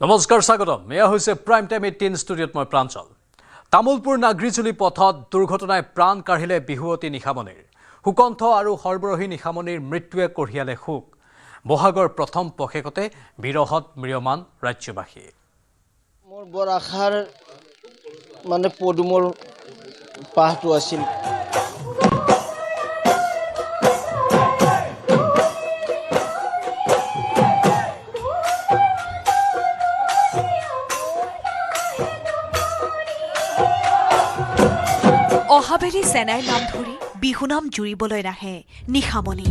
নমস্কাৰ স্বাগতম এয়া হৈছে প্ৰাইম টাইম 18 ষ্টুডিঅ'ত মই প্ৰাঞ্চল তামুলপুৰ নাগৰিচুলি পথত দুৰ্ঘটনাই প্ৰাণ কাঢ়িলে বিহুৱতী নিশামণিৰ হুকণ্ঠ আৰু সৰ্বৰহী নিশামণিৰ মৃত্যুৱে কঢ়িয়ালে শোক বহাগৰ প্ৰথম পষেকতে বিৰহত ম্ৰিয়মান ৰাজ্যবাসী মোৰ বৰ আশাৰ পদুমৰ পাহটো আছিল অহাবেলি চেনাইৰ নাম ধৰি বিহুনাম জুৰিবলৈ নাহে নিশামণি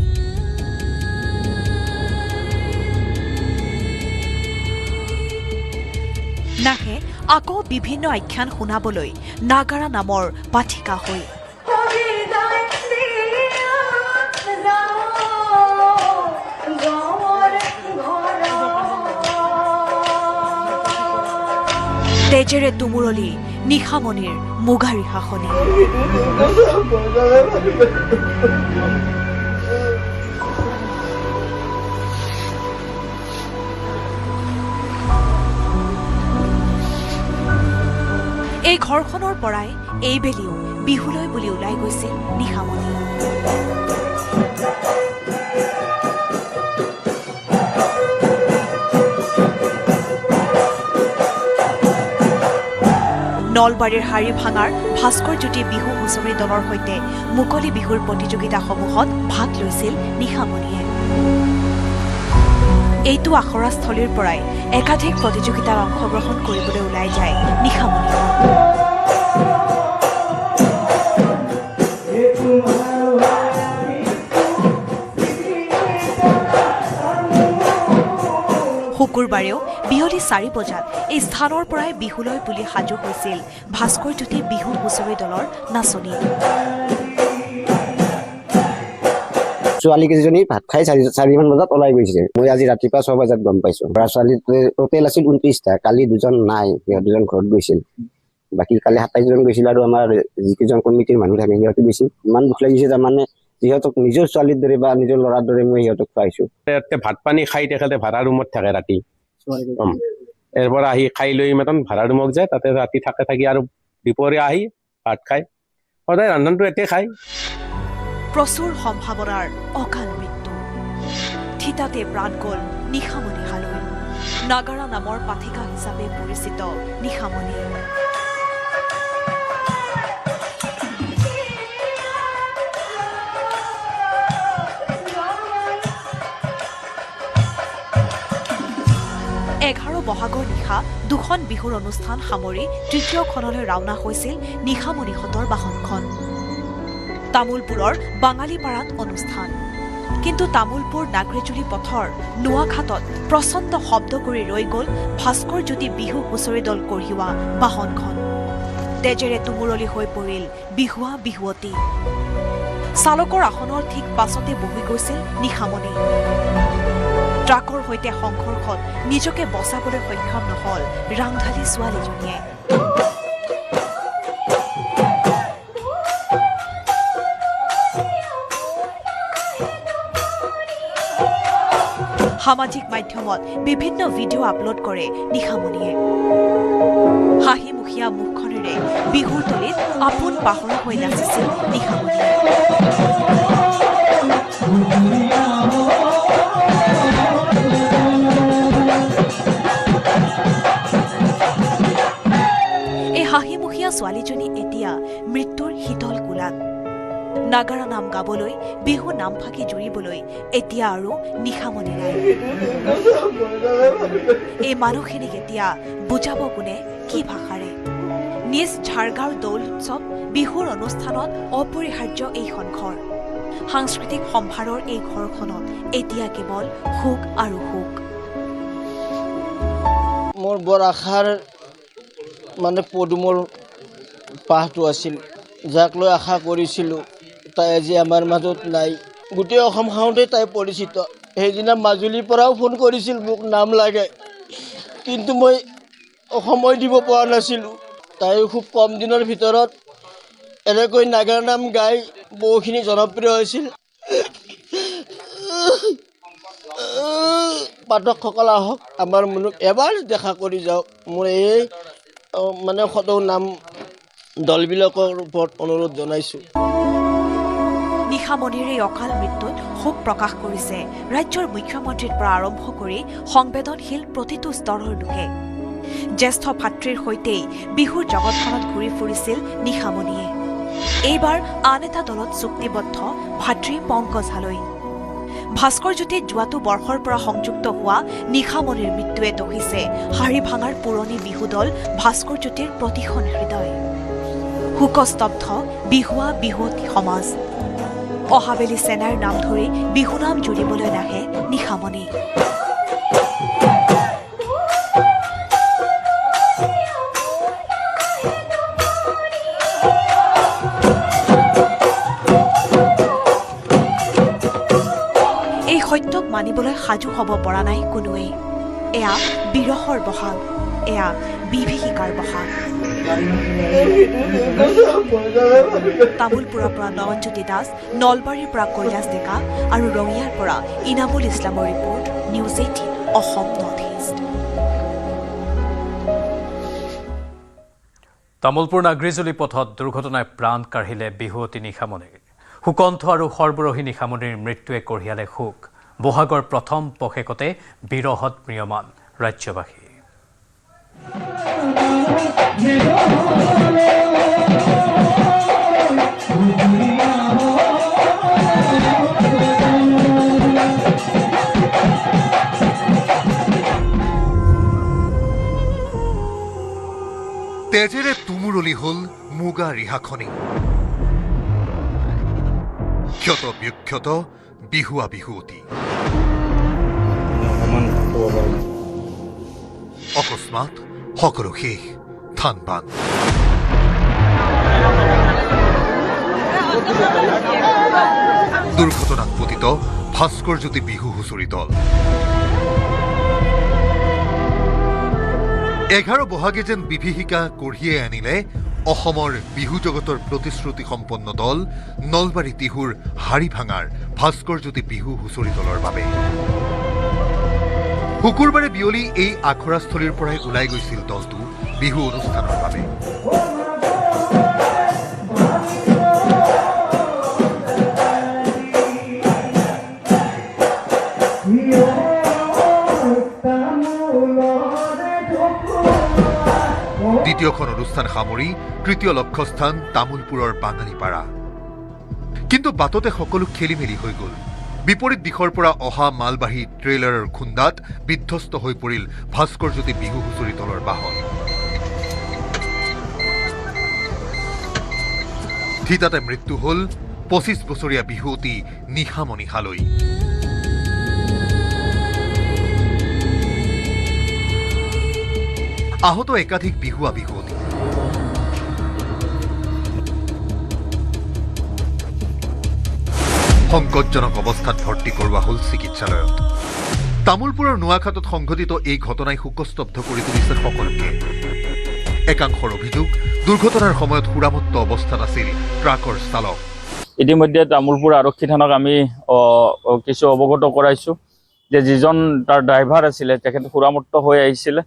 নাহে আকৌ বিভিন্ন আখ্যান শুনাবলৈ নাগাৰা নামৰ পাঠিকা হৈ তেজেৰে তুমুৰলি নিশামণিৰ মুগাৰী শাসনী এই ঘৰখনৰ পৰাই এইবেলিও বিহুলৈ বুলি ওলাই গৈছিল নিশামণি নলবাৰীৰ হাৰি ভাঙাৰ ভাস্কৰজ্যোতি বিহু হুঁচৰি দলৰ সৈতে মুকলি বিহুৰ প্ৰতিযোগিতাসমূহত ভাগ লৈছিল নিশামণিয়ে এইটো আখৰাস্থলীৰ পৰাই একাধিক প্ৰতিযোগিতাত অংশগ্ৰহণ কৰিবলৈ ওলাই যায় নিশামণি শুকুৰবাৰেও বিয়লি 4 বজাত এই স্থানৰ পৰাই বিহুলৈ বুলি সাজু হৈছিল ভাস্কৰজ্যোতি বিহু হুঁচৰি দলৰ নাচনী ছোৱালী কেইজনী ভাত খাই 4মান বজাত ওলাই গৈছে মই আজি ৰাতিপুৱা 6 বজাত গম পাইছো ল'ৰা ছোৱালী টোটেল আছিল 29টা কালি দুজন নাই সিহঁত দুজন ঘৰত গৈছিল বাকি কালি 27 জন গৈছিল আৰু আমাৰ যিকেইজন কমিটিৰ মানুহ থাকে সিহঁতে গৈছিল ইমান দুখ লাগিছে তাৰমানে সিহঁতক নিজৰ ছোৱালীৰ দৰে বা নিজৰ ল'ৰাৰ দৰে মই সিহঁতক পাইছো ভাত পানী খাই তেখেতে ভাড়া ৰুমত থাকে ৰাতি এৰপৰা আহি খাই লৈ ইমান ভাড়া ৰুমত যায় তাতে ৰাতি থাকি আৰু দুপৰীয়া আহি ভাত খায় সদায় ৰন্ধনটো এতে খায় প্ৰচুৰ সম্ভাৱনাৰ অকাল মৃত্যু থিতাতে প্ৰাণ গ'ল নিশামণি হালৈ নাগাৰা নামৰ পাঠিকা হিচাপে পৰিচিত নিশামণি বহাগৰ নিশা দুখন বিহুৰ অনুষ্ঠান সামৰি তৃতীয়খনলৈ ৰাওনা হৈছিল নিশামণিহঁতৰ বাহনখন তামুলপুৰৰ বাঙালীপাৰাত অনুষ্ঠান কিন্তু তামুলপুৰ নাগৰিচুলি পথৰ নোৱাখাটত প্ৰচণ্ড শব্দ কৰি ৰৈ গ'ল ভাস্কৰজ্যোতি বিহু হুঁচৰি দল কঢ়িওৱা বাহনখন তেজেৰে তুমুৰলি হৈ পৰিল বিহুৱা বিহুৱতী চালকৰ আসনৰ ঠিক পাছতে বহি গৈছিল নিশামণি ট্ৰাকৰ সৈতে সংঘৰ্ষত নিজকে বচাবলৈ সক্ষম নহল ৰাংধালী ছোৱালীজনীয়ে সামাজিক মাধ্যমত বিভিন্ন ভিডিঅ' আপলোড কৰে নিশামণিয়ে হাঁহিমুখীয়া মুখখনেৰে বিহুৰ তলিত আপোন পাহৰা হৈ নাচিছিল নিশামণিয়ে হাঁহিমুখীয়া ছোৱালীজনী এতিয়া মৃত্যুৰ শীতল কোলাত নাগাৰা নাম গাবলৈ বিহু নাম ফাঁকি জুৰিবলৈ এতিয়া আৰু নিশামণি নাই এই মানুহখিনিক এতিয়া বুজাব কোনে কি ভাষাৰে নিজ ঝাৰগাঁৱৰ দৌল উৎসৱ বিহুৰ অনুষ্ঠানত অপৰিহাৰ্য এই সংঘৰ সাংস্কৃতিক সম্ভাৰৰ এই ঘৰখনত এতিয়া কেৱল শোক আৰু শোক মোৰ বৰ আশাৰ পদুমৰ পাহটো আছিল যাক লৈ আশা কৰিছিলোঁ তাই আজি আমাৰ মাজত নাই গোটেই অসম খাওঁতে তাই পৰিচিত সেইদিনা মাজুলীৰ পৰাও ফোন কৰিছিল মোক নাম লাগে কিন্তু মই সময় দিব পৰা নাছিলোঁ তাই খুব কম দিনৰ ভিতৰত এনেকৈ নাগাৰা নাম গাই বহুখিনি জনপ্ৰিয় হৈছিল পাঠকসকল আহক আমাৰ মনক এবাৰ দেখা কৰি যাওক মোৰ এই মানে সদৌ নাম দলবিলাকৰ ওপৰত অনুৰোধ জনাইছোঁ নিশামণিৰ এই অকাল মৃত্যুত শোক প্ৰকাশ কৰিছে ৰাজ্যৰ মুখ্যমন্ত্ৰীৰ পৰা আৰম্ভ কৰি সংবেদনশীল প্ৰতিটো স্তৰৰ লোকে জ্যেষ্ঠ ভাতৃৰ সৈতেই বিহুৰ জগতখনত ঘূৰি ফুৰিছিল নিশামণিয়ে এইবাৰ আন এটা দলত চুক্তিবদ্ধ ভাতৃ পংকজ হালৈ ভাস্কৰজ্যোতিত যোৱাটো বৰ্ষৰ পৰা সংযুক্ত হোৱা নিশামণিৰ মৃত্যুৱে দহিছে হাড়ি ভাঙাৰ পুৰণি বিহু দল ভাস্কৰজ্যোতিৰ প্ৰতিখন হৃদয় শোকস্তব্ধ বিহুৱা বিহুৱতী সমাজ অহাবেলি সেনাৰ নাম ধৰি বিহুনাম জুৰিবলৈ নাহে নিশামণি এই সত্যক মানিবলৈ সাজু হ'ব পৰা নাই কোনোৱেই এয়া বিৰহৰ বহাগ এয়া বিভীষিকাৰ বহাগ তামোলপুৰৰ পৰা নয়নজ্যোতি দাস নলবাৰীৰ পৰা কৈলাশ ডেকা আৰু ৰঙিয়াৰ পৰা ইনামুল ইছলামৰ report news 18 Assam north east Tamulpur Nagrijuli পথত দুৰ্ঘটনায় প্ৰাণ কাঢ়িলে বিহুৱতী নিশামণিৰ সুকণ্ঠ আৰু সৰ্বৰহী নিশামণিৰ মৃত্যুৱে কঢ়িয়ালে শোক বহাগৰ প্ৰথম পষেকতে বিৰহত ম্ৰিয়মান ৰাজ্যবাসী তেজেৰে তুমুৰলি হল মুগা ৰিহাখনি ক্ষত বিক্ষত বিহুৱা বিহুৱতী অকস্মাৎ সকলো শেষ থান বান দুৰ্ঘটনাত পতিত ভাস্কৰজ্যোতি বিহু হুঁচৰি দল 11 বহাগে যেন বিভীষিকা কঢ়িয়াই আনিলে অসমৰ বিহু জগতৰ প্ৰতিশ্ৰুতি সম্পন্ন দল নলবাৰী তিহুৰ হাড়ি ভাঙাৰ ভাস্কৰজ্যোতি বিহু হুঁচৰি দলৰ বাবে শুকুৰবাৰে বিয়লি এই আখৰাস্থলীৰ পৰাই ওলাই গৈছিল দলটো বিহু অনুষ্ঠানৰ বাবে দ্বিতীয়খন অনুষ্ঠান সামৰি তৃতীয় লক্ষ্যস্থান তামোলপুৰৰ বাঙালীপাৰা কিন্তু বাটতে সকলো খেলিমেলি হৈ গ'ল বিপৰীত দিশৰ পৰা অহা মালবাহী ট্ৰেইলাৰৰ খুন্দাত বিধ্বস্ত হৈ পৰিল ভাস্কৰজ্যোতি বিহু হুঁচৰি দলৰ বাহন থিতাতে মৃত্যু হ'ল 25 বছৰীয়া বিহুৱতী নিশামণি হালৈ আহত একাধিক বিহুৱা বিহুৱতী সংকটজনক অৱস্থাত ভৰ্তি কৰোৱা হ'ল চিকিৎসালয়ত তামোলপুৰৰ নোৱাখাটত সংঘটিত এই ঘটনাই শোকস্তব্ধ কৰি তুলিছে সকলোকে একাংশৰ অভিযোগ দুৰ্ঘটনাৰ সময়ত সুৰামত্ত অৱস্থাত আছিল ট্ৰাকৰ চালক ইতিমধ্যে তামোলপুৰ আৰক্ষী থানাক আমি কিছু অৱগত কৰাইছোঁ যে যিজন তাৰ ড্ৰাইভাৰ আছিলে তেখেত সুৰামত্ত হৈ আহিছিলে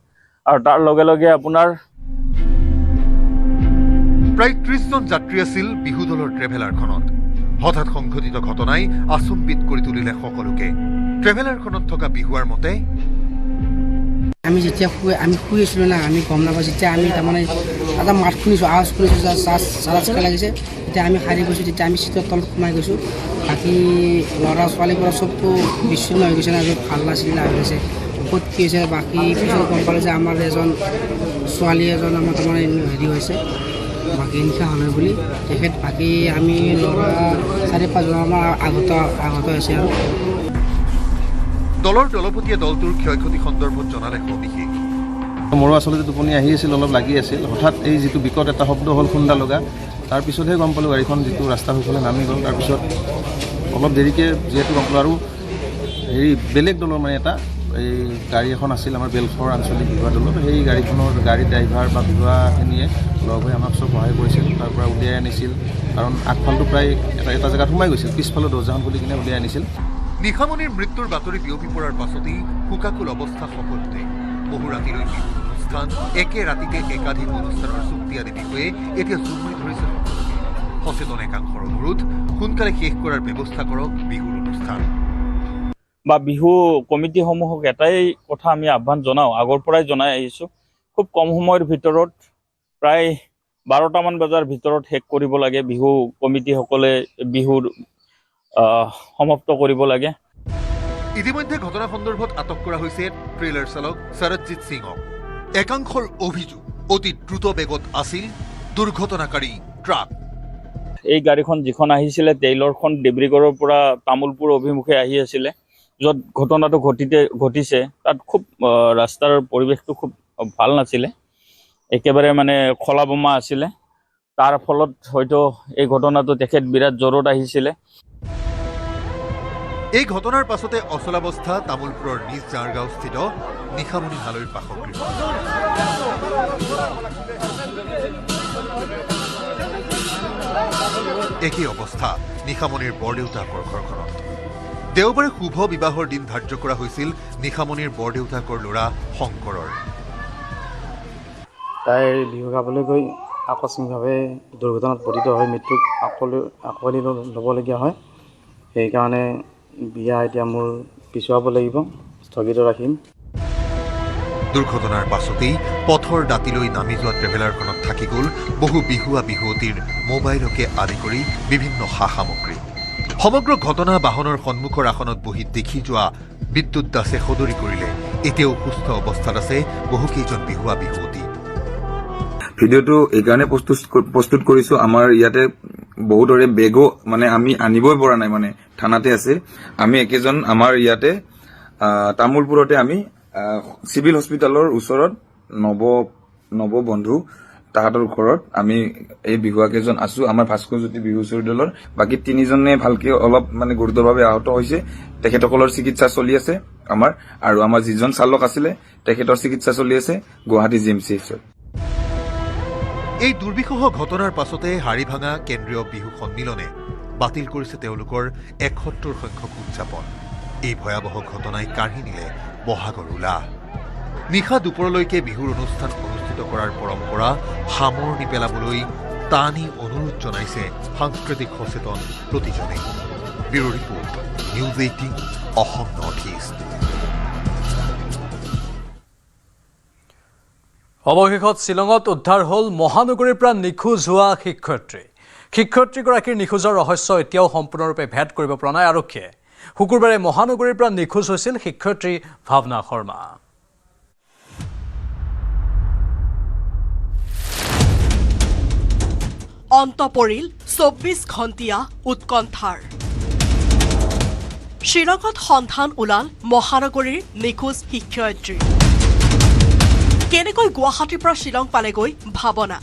আৰু তাৰ লগে লগে আপোনাৰ প্ৰায় 30 জন যাত্ৰী আছিল বিহু দলৰ ট্ৰেভেলাৰখনত হঠাৎ সংঘটিত ঘটনাই আচম্বিত কৰি তুলিলে সকলোকে ট্ৰেভেলাৰখনত থকা বিহুৱাৰ মতে আমি যেতিয়া শুই আছিলোঁ না আমি গম নাপাওঁ যেতিয়া আমি তাৰমানে এটা মাত শুনিছোঁ আৱাজ শুনিছোঁ চাৰা লাগিছে তেতিয়া আমি সাৰি গৈছোঁ তেতিয়া আমি চিটৰ তলত সোমাই গৈছোঁ বাকী ল'ৰা ছোৱালীবোৰৰ চবটো বিচ্ছিন্ন হৈ গৈছে না ভাল নাছিল লাগি গৈছে ক'ত কি হৈছে বাকী পিছত গম পালে যে আমাৰ এজন ছোৱালী এজন আমাৰ তাৰমানে হেৰি হৈছে বাকী নিশা হ'লে বুলি তেখেত বাকী আমি ল'ৰা 4-5জন আমাৰ আগত হৈছে আৰু দলৰ দলপতিয়ে দলটোৰ ক্ষয়ক্ষতি সন্দৰ্ভত জনালে সবিশেষ মোৰো আচলতে টোপনি আহি আছিল অলপ লাগি আছিল হঠাৎ এই যিটো বিকট এটা শব্দ হ'ল খুন্দা লগা তাৰপিছতহে গম পালোঁ গাড়ীখন যিটো ৰাস্তাৰ সেইফালে নামি গ'ল তাৰপিছত অলপ দেৰিকৈ যিহেতু গম পালোঁ আৰু হেৰি বেলেগ দলৰ মানে এটা এই গাড়ী এখন আছিল আমাৰ বেলখৰ আঞ্চলিক বিহুৱা দলত সেই গাড়ীখনৰ গাড়ী ড্ৰাইভাৰ বা বিহুৱাখিনিয়ে লগ হৈ আমাক চব সহায় কৰিছিল তাৰ পৰা উলিয়াই আনিছিল কাৰণ আগফালটো প্ৰায় এটা জেগাত সোমাই গৈছিল পিছফালে দৰ্জাখন খুলি কিনে উলিয়াই আনিছিল নিশামণিৰ মৃত্যুৰ বাতৰি বিয়পি পৰাৰ পাছতেই শোকাকুল অৱস্থা সকলোতে। বহু ৰাতিলৈ বিহুৰ অনুষ্ঠান, একে ৰাতিতে একাধিক অনুষ্ঠানৰ চুক্তি আদি বিষয়ে এতিয়া জুমুৰি ধৰিছে সকলোকে। সচেতন একাংশৰ অনুৰোধ, সোনকালে শেষ কৰাৰ ব্যৱস্থা কৰক বিহুৰ অনুষ্ঠান। বা বিহু কমিটিসমূহক এটাই কথা আমি আহ্বান জনাওঁ, আগৰ পৰাই জনাই আহিছোঁ, খুব কম সময়ৰ ভিতৰত প্ৰায় 12টামান বজাৰ ভিতৰত শেষ কৰিব লাগে। বিহু কমিটিসকলে বিহুৰ সমাপ্ত কৰিব লাগে। ইতিমধ্যে ঘটনা সন্দৰ্ভত আটক কৰা হৈছে ট্ৰেইলাৰ চালক শৰৎজিৎ সিঙক। একাংশৰ অভিযোগ, অতি দ্ৰুত বেগত আছিল দুৰ্ঘটনাকাৰী ট্ৰাক। এই গাড়ীখন যিখন আহিছিলে টেইলৰখন ডিব্ৰুগড়ৰ পৰা তামোলপুৰ অভিমুখে আহি আছিলে। য'ত ঘটনাটো ঘটিছে তাত খুব ৰাস্তাৰ পৰিৱেশটো খুব ভাল নাছিলে, একেবাৰে মানে খলা বোমা আছিলে। তাৰ ফলত হয়তো এই ঘটনাটো তেখেত বিৰাট জোৰত আহিছিলে। এই ঘটনাৰ পাছতে অচলাৱস্থা তামোলপুৰৰ নিজ জাৰগাঁওস্থিত নিশামণি হালৈৰ বাসগৃহ। একেই অৱস্থা নিশামণিৰ বৰদেউতাকৰ ঘৰখনত। দেওবাৰে শুভ বিবাহৰ দিন ধাৰ্য কৰা হৈছিল নিশামণিৰ বৰদেউতাকৰ ল'ৰা শংকৰৰ। তাই বিহু গাবলৈ গৈ আকস্মিকভাৱে দুৰ্ঘটনাত পতিত হৈ মৃত্যুক আঁকোৱালি ল'বলগীয়া হয়। সেইকাৰণে বিয়া এতিয়া মোৰ পিছুৱাব লাগিব, স্থগিত ৰাখিম। দুৰ্ঘটনাৰ পাছতেই পথৰ দাঁতিলৈ নামি যোৱা ট্ৰেভেলাৰখনত থাকি গ'ল বহু বিহুৱা বিহুৱতীৰ মোবাইলকে আদি কৰি বিভিন্ন সা সামগ্ৰী। সমগ্ৰ ঘটনা বাহনৰ সন্মুখৰ আসনত বহি দেখি যোৱা বিদ্যুৎ দাসে সদৰি কৰিলে এতিয়াও সুস্থ অৱস্থাত আছে বহুকেইজন বিহুৱা বিহুৱতী। ভিডিঅ'টো এইকাৰণে প্ৰস্তুত কৰিছোঁ, আমাৰ ইয়াতে বহুতৰে বেগো মানে আমি আনিবই পৰা নাই, মানে থানাতে আছে। আমি একেজন আমাৰ ইয়াতে তামোলপুৰতে আমি চিভিল হস্পিটেলৰ ওচৰত নৱ বন্ধু তাহাঁতৰ ঘৰত আমি এই বিহুৱা কেইজন আছো। আমাৰ ভাস্কৰজ্যোতি বিহু হুঁচৰি দলৰ বাকী 3জনে ভালকে অলপ মানে গুৰুতৰভাৱে আহত হৈছে। তেখেতসকলৰ চিকিৎসা চলি আছে আমাৰ, আৰু আমাৰ যিজন চালক আছিলে তেখেতৰ চিকিৎসা চলি আছে গুৱাহাটী GMCHত। এই দুৰ্বিষহ ঘটনাৰ পাছতে হাৰিভাঙা কেন্দ্ৰীয় বিহু সন্মিলনে বাতিল কৰিছে তেওঁলোকৰ 71 সংখ্যক উদযাপন। এই ভয়াৱহ ঘটনাই কাঢ়ি নিলে বহাগৰ উলাহ। নিশা দুপৰলৈকে বিহুৰ অনুষ্ঠান অনুষ্ঠিত কৰাৰ পৰম্পৰা সামৰণি পেলাবলৈ টানি অনুৰোধ জনাইছে সাংস্কৃতিক সচেতন প্ৰতিজনে। Bureau report, news 18 Assam north east. অৱশেষত শ্বিলঙত উদ্ধাৰ হ'ল মহানগৰীৰ পৰা নিখোজ হোৱা শিক্ষয়িত্ৰী। শিক্ষয়িত্ৰীগৰাকীৰ নিখোজৰ ৰহস্য এতিয়াও সম্পূৰ্ণৰূপে ভেদ কৰিব পৰা নাই আৰক্ষীয়ে। শুকুৰবাৰে মহানগৰীৰ পৰা নিখোজ হৈছিল শিক্ষয়িত্ৰী ভাৱনা শৰ্মা। অন্ত পৰিল 24 ঘণ্টীয়া উৎকণ্ঠাৰ। শ্বিলঙত সন্ধান ওলাল মহানগৰীৰ নিখোজ শিক্ষয়িত্ৰী। কেনেকৈ গুৱাহাটীৰ পৰা শ্বিলং পালেগৈ ভাৱনা?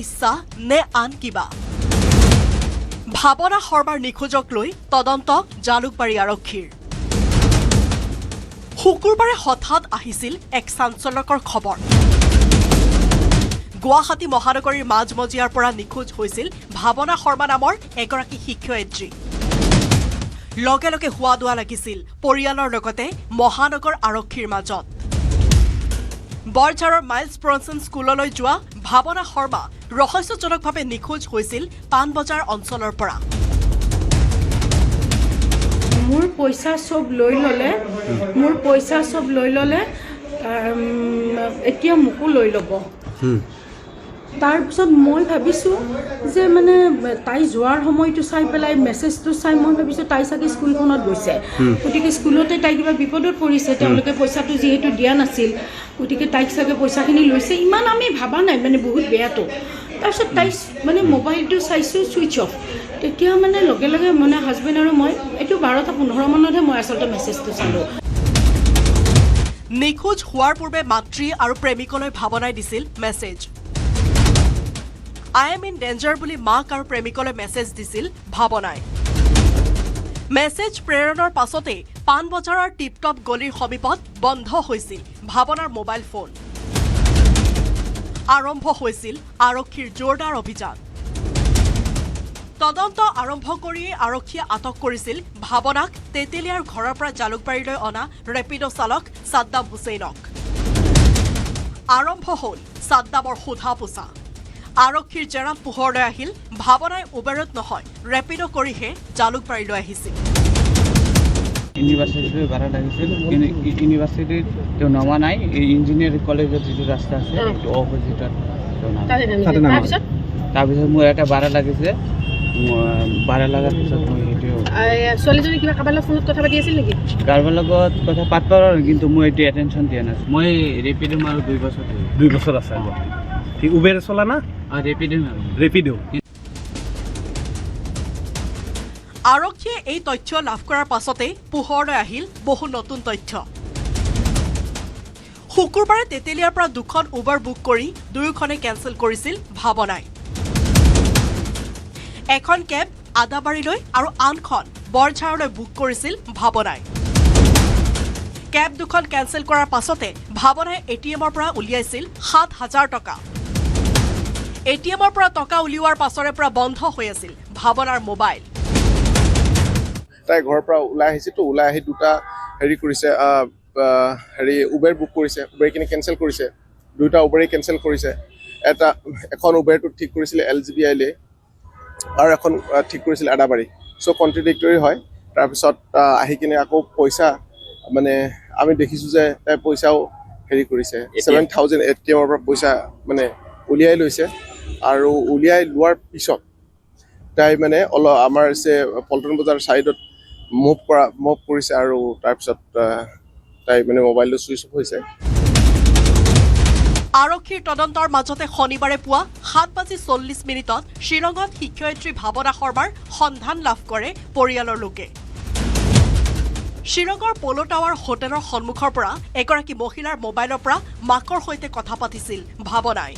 ইচ্ছা নে আন কিবা? ভাৱনা শৰ্মাৰ নিখোজক লৈ তদন্ত জালুকবাৰী আৰক্ষীৰ। শুকুৰবাৰে হঠাৎ আহিছিল এক চাঞ্চল্যকৰ খবৰ। গুৱাহাটী মহানগৰীৰ মাজমজিয়াৰ পৰা নিখোজ হৈছিল ভাৱনা শৰ্মা নামৰ এগৰাকী শিক্ষয়িত্ৰী। লগে লগে হোৱা দোৱা লাগিছিল পৰিয়ালৰ লগতে মহানগৰ আৰক্ষীৰ মাজত। বৰঝাৰৰ মাইলছ ব্ৰনছন স্কুললৈ যোৱা ভাৱনা শৰ্মা ৰহস্যজনকভাৱে নিখোজ হৈছিল পাণবজাৰ অঞ্চলৰ পৰা। মোৰ পইচা চব লৈ ল'লে, এতিয়া মোকো লৈ ল'ব। তাৰপিছত মই ভাবিছোঁ যে মানে তাই যোৱাৰ সময়টো চাই পেলাই মেছেজটো চাই মই ভাবিছোঁ তাই চাগে স্কুলখনত গৈছে, গতিকে স্কুলতে তাই কিবা বিপদত পৰিছে, তেওঁলোকে পইচাটো যিহেতু দিয়া নাছিল, গতিকে তাইক চাগে পইচাখিনি লৈছে। ইমান আমি ভাবা নাই, মানে বহুত বেয়াটো। তাৰপিছত তাই মানে মোবাইলটো চাইছোঁ ছুইচ অফ। তেতিয়া মানে লগে লগে মানে হাজবেণ্ড আৰু মই এইটো 12:15 মানতহে মই আচলতে মেছেজটো চালোঁ। নিখোজ হোৱাৰ পূৰ্বে মাতৃ আৰু প্ৰেমিকলৈ ভাৱনাই দিছিল message. I am in danger বুলি মাক আৰু প্ৰেমিকলৈ মেছেজ দিছিল ভাৱনাই। মেছেজ প্ৰেৰণৰ পাছতেই পাণবজাৰৰ টিপটপ গলিৰ সমীপত বন্ধ হৈছিল ভাৱনাৰ মোবাইল ফোন। আৰম্ভ হৈছিল আৰক্ষীৰ জোৰদাৰ অভিযান। তদন্ত আৰম্ভ কৰিয়েই আৰক্ষীয়ে আটক কৰিছিল ভাৱনাক তেতেলীয়াৰ ঘৰৰ পৰা জালুকবাৰীলৈ অনা ৰেপিডো চালক ছাদ্দাম হুছেইনক। আৰম্ভ হ'ল ছাদ্দামৰ সোধা পোছা। আৰক্ষীৰ জেৰাত পোহৰলৈ আহিল ভাৱনাই উবেৰত নহয় ৰেপিডো কৰিহে জালুকবাৰীলৈ আহিছিল। ইউনিভাৰ্চিটিৰ ভাড়া লাগিছিল, কিন্তু ইউনিভাৰ্চিটিত তেওঁ নমা নাই। ইঞ্জিনিয়াৰিং কলেজত যিটো ৰাস্তা আছে সেইটো অপজিটত তাৰপিছত মোৰ এটা ভাড়া লাগিছে। ভাড়া লগাৰ পিছত মই সেইটো ছোৱালীজনী কিবা কাৰোবাৰ লগত ফোনত কথা পাতি আছিল নেকি? কাৰোবাৰ লগত কথা পাতিব, কিন্তু মই এইটো এটেনশ্যন দিয়া নাছিলোঁ। মই ৰেপিডো মাৰো 2 বছৰ। 2 বছৰ আছে ঠিক উবেৰ চলা না ৰেপিডো মাৰো। ৰেপিডো আৰক্ষীয়ে এই তথ্য লাভ কৰাৰ পাছতেই পোহৰলৈ আহিল বহু নতুন তথ্য। শুকুৰবাৰে তেতেলীয়াৰ পৰা 2খন উবাৰ বুক কৰি দুয়োখনে কেঞ্চেল কৰিছিল ভাৱনাই। এখন কেব আদাবাৰীলৈ আৰু আনখন বৰঝাৰলৈ বুক কৰিছিল ভাৱনাই। কেব 2খন কেঞ্চেল কৰাৰ পাছতে ভাৱনাই এটিএমৰ পৰা উলিয়াইছিল 7,000 টকা। এটিএমৰ পৰা টকা উলিওৱাৰ পাছৰে পৰা বন্ধ হৈ আছিল ভাৱনাৰ মোবাইল। তাই ঘৰৰ পৰা ওলাই আহিছেতো, ওলাই আহি 2টা কৰিছে, উবেৰ বুক কৰিছে, উবেৰখিনি কেঞ্চেল কৰিছে। 2টা উবেৰেই কেঞ্চেল কৰিছে। এখন উবেৰটো ঠিক কৰিছিলে LGBI আৰু এখন ঠিক কৰিছিলে আদাবাৰী। চ' কণ্ট্ৰডিক্টৰী হয়। তাৰপিছত আহি কিনে আকৌ পইচা মানে আমি দেখিছোঁ যে তাই পইচাও কৰিছে 7,000 এটিএমৰ পৰা পইচা মানে উলিয়াই লৈছে। আৰু উলিয়াই লোৱাৰ পিছত তাই মানে আমাৰ পল্টন বজাৰ ছাইডত মুভ কৰিছে আৰু তাৰপিছত তাই মানে মোবাইলটো ছুইচ অফ হৈছে। আৰক্ষীৰ তদন্তৰ মাজতে শনিবাৰে পুৱা 7:40 শ্বিলঙত শিক্ষয়িত্ৰী ভাৱনা শৰ্মাৰ সন্ধান লাভ কৰে পৰিয়ালৰ লোকে। শ্বিলঙৰ প'ল' টাৱাৰ হোটেলৰ সন্মুখৰ পৰা এগৰাকী মহিলাৰ মোবাইলৰ পৰা মাকৰ সৈতে কথা পাতিছিল ভাৱনাই।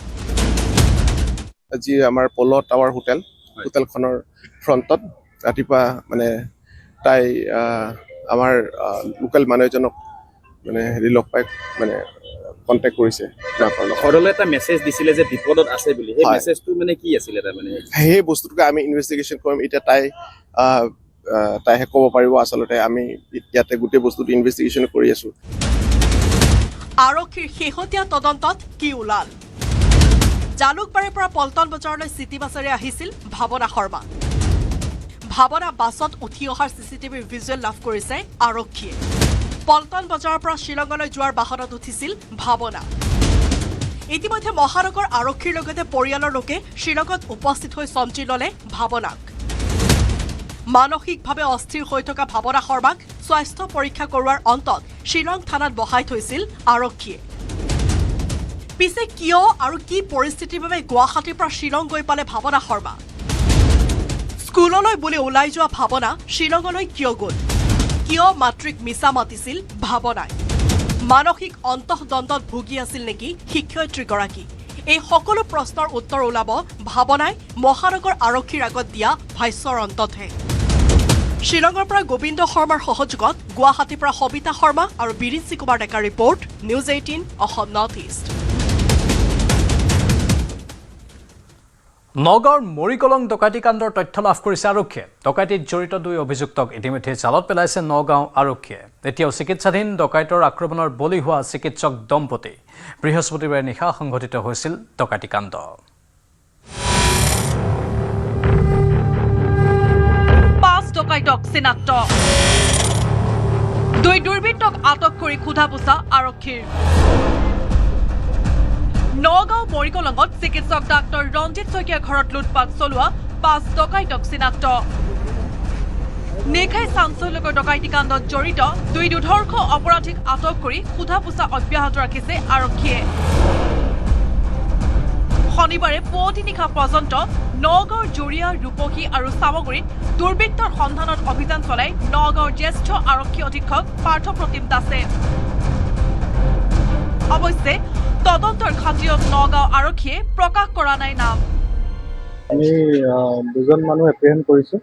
আজি আমাৰ প'ল' টাৱাৰ হোটেলখনৰ ফ্ৰণ্টত ৰাতিপুৱা মানে তাই আমাৰ লোকেল মানুহ এজনক মানে লগ পাই মানে কণ্টেক্ট কৰিছে। ঘৰলৈ এটা মেছেজ দিছিলে যে বিপদত আছে বুলি, সেই মেছেজটো মানে কি আছিলে? তাৰমানে সেই বস্তুটোকে আমি ইনভেষ্টিগেশ্যন কৰিম। এতিয়া তাইহে ক'ব পাৰিব। আচলতে আমি ইয়াতে গোটেই বস্তুটো ইনভেষ্টিগেশ্যন কৰি আছোঁ। আৰক্ষীৰ শেহতীয়া তদন্তত কি ওলাল? জালুকবাৰীৰ পৰা পল্টন বজাৰলৈ চিটি বাছেৰে আহিছিল ভাৱনা শৰ্মা। ভাৱনা বাছত উঠি অহাৰ CCTVৰ ভিজুৱেল লাভ কৰিছে আৰক্ষীয়ে। পল্টন বজাৰৰ পৰা শ্বিলঙলৈ যোৱাৰ বাহনত উঠিছিল ভাৱনা। ইতিমধ্যে মহানগৰ আৰক্ষীৰ লগতে পৰিয়ালৰ লোকে শ্বিলঙত উপস্থিত হৈ চমজি ল'লে ভাৱনাক। মানসিকভাৱে অস্থিৰ হৈ থকা ভাৱনা শৰ্মাক স্বাস্থ্য পৰীক্ষা কৰোৱাৰ অন্তত শ্বিলং থানাত বহাই থৈছিল আৰক্ষীয়ে। পিছে কিয় আৰু কি পৰিস্থিতিৰ বাবে গুৱাহাটীৰ পৰা শ্বিলং গৈ পালে ভাৱনা শৰ্মা? স্কুললৈ বুলি ওলাই যোৱা ভাৱনা শ্বিলঙলৈ কিয় গ'ল? কিয় মাতৃক মিছা মাতিছিল ভাৱনাই? মানসিক অন্তঃদ্বন্দ্বত ভুগি আছিল নেকি শিক্ষয়িত্ৰীগৰাকী? এই সকলো প্ৰশ্নৰ উত্তৰ ওলাব ভাৱনাই মহানগৰ আৰক্ষীৰ আগত দিয়া ভাষ্যৰ অন্ততহে। শ্বিলঙৰ পৰা গোবিন্দ শৰ্মাৰ সহযোগত গুৱাহাটীৰ পৰা সবিতা শৰ্মা আৰু বিৰিঞ্চি কুমাৰ ডেকাৰ report, news 18 Assam north east. নগাঁৱৰ মৰিকলং ডকাইতি কাণ্ডৰ তথ্য লাভ কৰিছে আৰক্ষীয়ে। ডকাইতিত জড়িত 2 অভিযুক্তক ইতিমধ্যে জালত পেলাইছে নগাঁও আৰক্ষীয়ে। এতিয়াও চিকিৎসাধীন ডকাইতৰ আক্ৰমণৰ বলি হোৱা চিকিৎসক দম্পতি। বৃহস্পতিবাৰে নিশা সংঘটিত হৈছিল ডকাইতি কাণ্ড। 5 ডকাইতক চিনাক্ত। 2 দুৰ্বৃত্তক আটক কৰি সোধা পোছা আৰক্ষীৰ। নগাঁও মৰিকলঙত চিকিৎসক ডাক্তৰ ৰঞ্জিত শইকীয়াৰ ঘৰত লুটপাট চলোৱা 5 ডকাইতক চিনাক্ত। নিশাই চাঞ্চল্যকৰ ডকাইতি কাণ্ডত জড়িত 2 দুৰ্ধৰ্ষ অপৰাধীক আটক কৰি সোধা পোছা অব্যাহত ৰাখিছে আৰক্ষীয়ে। শনিবাৰে পুৱতি নিশা পৰ্যন্ত নগাঁৱৰ জুৰিয়া, ৰূপহী আৰু চামগুৰিত দুৰ্বৃত্তৰ সন্ধানত অভিযান চলাই নগাঁৱৰ জ্যেষ্ঠ আৰক্ষী অধীক্ষক পাৰ্থপ্ৰতিম দাসে। অৱশ্যে তদন্তৰ খাতিৰত নগাঁও আৰক্ষীয়ে প্ৰকাশ কৰা নাই নাম। আমি 2জন মানুহ এপ্ৰিহেণ্ড কৰিছোঁ।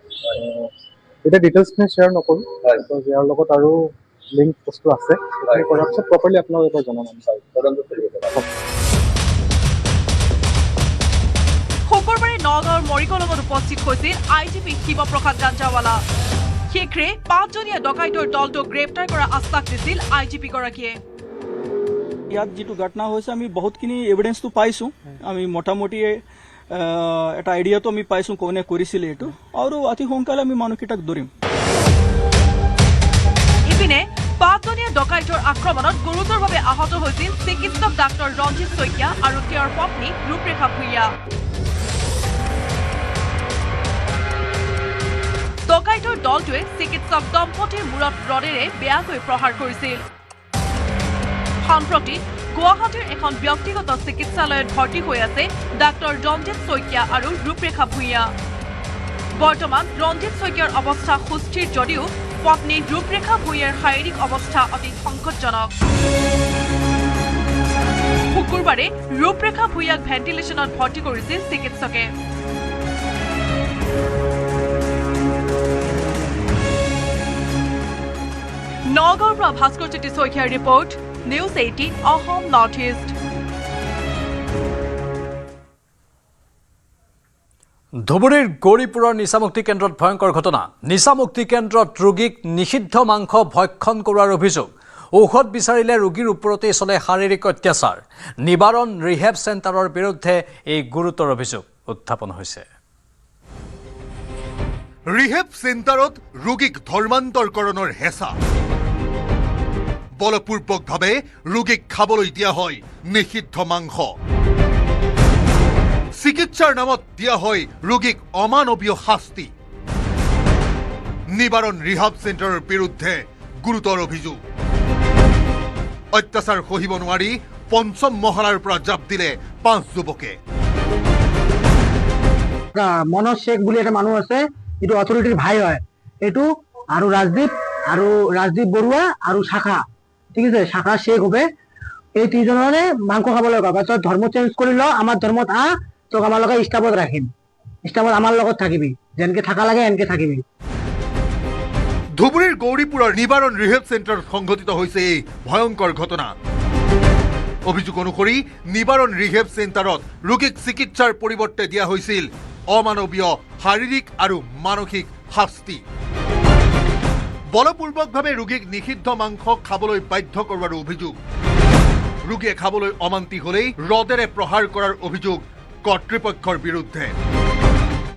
এতিয়া ডিটেইলছখিনি শ্বেয়াৰ নকৰোঁ, ইয়াৰ লগত আৰু লিংক বস্তু আছে। সেইখিনি কৰাৰ পিছত প্ৰপাৰলি আপোনালোকক এটা জনাম। শুকুৰবাৰে নগাঁও নগাঁৱৰ মৰিকলমত উপস্থিত হৈছিল IGP শিৱপ্ৰসাদ গাঞ্জাৱালা। শীঘ্ৰে 5জনীয়া ডকাইতৰ দলটোক গ্ৰেপ্তাৰ কৰাৰ আশ্বাস দিছিল IGP গৰাকীয়ে। ইয়াত যিটো ঘটনা হৈছে আমি বহুতখিনি এভিডেন্সটো পাইছোঁ। আমি মোটামুটি এটা আইডিয়াটো আমি পাইছোঁ কোনে কৰিছিলে এইটো, আৰু অতি সোনকালে আমি মানুহকেইটাক ধৰিম। ইপিনে 5জনীয়া ডকাইতৰ আক্ৰমণত গুৰুতৰভাৱে আহত হৈছিল চিকিৎসক ডাক্তৰ ৰঞ্জিত শইকীয়া আৰু তেওঁৰ পত্নী ৰূপৰেখা ভূঞা। ডকাইতৰ দলটোৱে চিকিৎসক দম্পতীৰ মূৰত ৰডেৰে বেয়াকৈ প্ৰহাৰ কৰিছিল। সম্প্ৰতি গুৱাহাটীৰ এখন ব্যক্তিগত চিকিৎসালয়ত ভৰ্তি হৈ আছে ডাক্তৰ ৰঞ্জিত শইকীয়া আৰু ৰূপৰেখা ভূঞা। বৰ্তমান ৰঞ্জিত শইকীয়াৰ অৱস্থা সুস্থিৰ যদিও পত্নী ৰূপৰেখা ভূঞাৰ শাৰীৰিক অৱস্থা অতি সংকটজনক। শুকুৰবাৰে ৰূপৰেখা ভূঞাক ভেণ্টিলেশ্যনত ভৰ্তি কৰিছিল চিকিৎসকে। নগাঁৱৰ পৰা ভাস্কৰ জ্যোতি শইকীয়াৰ report, news 18 Assam north east. ধুবুৰীৰ গৌৰীপুৰৰ নিচামুক্তি কেন্দ্ৰত ভয়ংকৰ ঘটনা। নিচামুক্তি কেন্দ্ৰত ৰোগীক নিষিদ্ধ মাংস ভক্ষণ কৰোৱাৰ অভিযোগ। ঔষধ বিচাৰিলে ৰোগীৰ ওপৰতেই চলে শাৰীৰিক অত্যাচাৰ। নিবাৰণ ৰিহেব চেণ্টাৰৰ বিৰুদ্ধে এই গুৰুতৰ অভিযোগ উত্থাপন হৈছে। ৰিহেব চেণ্টাৰত ৰোগীক ধৰ্মান্তৰকৰণৰ হেঁচা। বলপূৰ্বকভাৱে ৰোগীক খাবলৈ দিয়া হয় নিষিদ্ধ মাংস। চিকিৎসাৰ নামত দিয়া হয় ৰোগীক অমানৱীয় শাস্তি। নিবাৰণ ৰিহাব চেণ্টাৰৰ বিৰুদ্ধে গুৰুতৰ অভিযোগ। অত্যাচাৰ সহিব নোৱাৰি ৫ম মহলাৰ পৰা জাপ দিলে 5 যুৱকে। মনোজ শেখ বুলি এটা মানুহ আছে, এইটো অথৰিটিৰ ভাই হয়। এইটো আৰু ৰাজদীপ বৰুৱা আৰু শাখা, ঠিক আছে, শাখা শেখ হবে। এই 3জনে মাংস খাবলৈ কয়, পাছত ধৰ্ম চেঞ্জ কৰি ল, আমাৰ ধৰ্মত তোক আমাৰ লগত ষ্টাফত ৰাখিম, ষ্টাফত আমাৰ লগত থাকিবি, যেনেকে থাকা লাগে এনেকে থাকিবি। ধুবুৰীৰ গৌৰীপুৰৰ নিবাৰণ ৰিহেব চেণ্টাৰত সংঘটিত হৈছে এই ভয়ংকৰ ঘটনা। অভিযোগ অনুসৰি নিবাৰণ ৰিহেব চেণ্টাৰত ৰোগীক চিকিৎসাৰ পৰিৱৰ্তে দিয়া হৈছিল অমানৱীয় শাৰীৰিক আৰু মানসিক শাস্তি। বলপূৰ্বকভাৱে ৰোগীক নিষিদ্ধ মাংস খাবলৈ বাধ্য কৰোৱাৰ অভিযোগ। ৰোগীয়ে খাবলৈ অমান্তি হলেই ৰডেৰে প্ৰহাৰ কৰাৰ অভিযোগ কৰ্তৃপক্ষৰ বিৰুদ্ধে।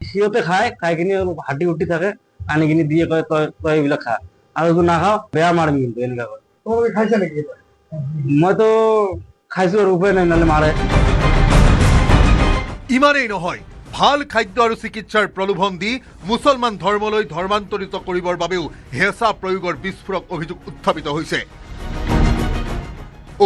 সিহঁতে খাই কিনি অলপ হাঁটি উঠি থাকে, আনি কিনি দিয়ে কয় তই এইবিলাক খা, আৰু যদি নাখাও বেয়া মাৰিম কিন্তু এনেকুৱা কয়। তোমালোকে খাইছা নেকি? মইতো খাইছো আৰু উপায় নাই, নহলে মাৰে। ইমানেই নহয়, ভাল খাদ্য আৰু চিকিৎসাৰ প্ৰলোভন দি মুছলমান ধৰ্মলৈ ধৰ্মান্তৰিত কৰিবৰ বাবেও হেঁচা প্ৰয়োগৰ বিস্ফোৰক অভিযোগ উত্থাপিত হৈছে।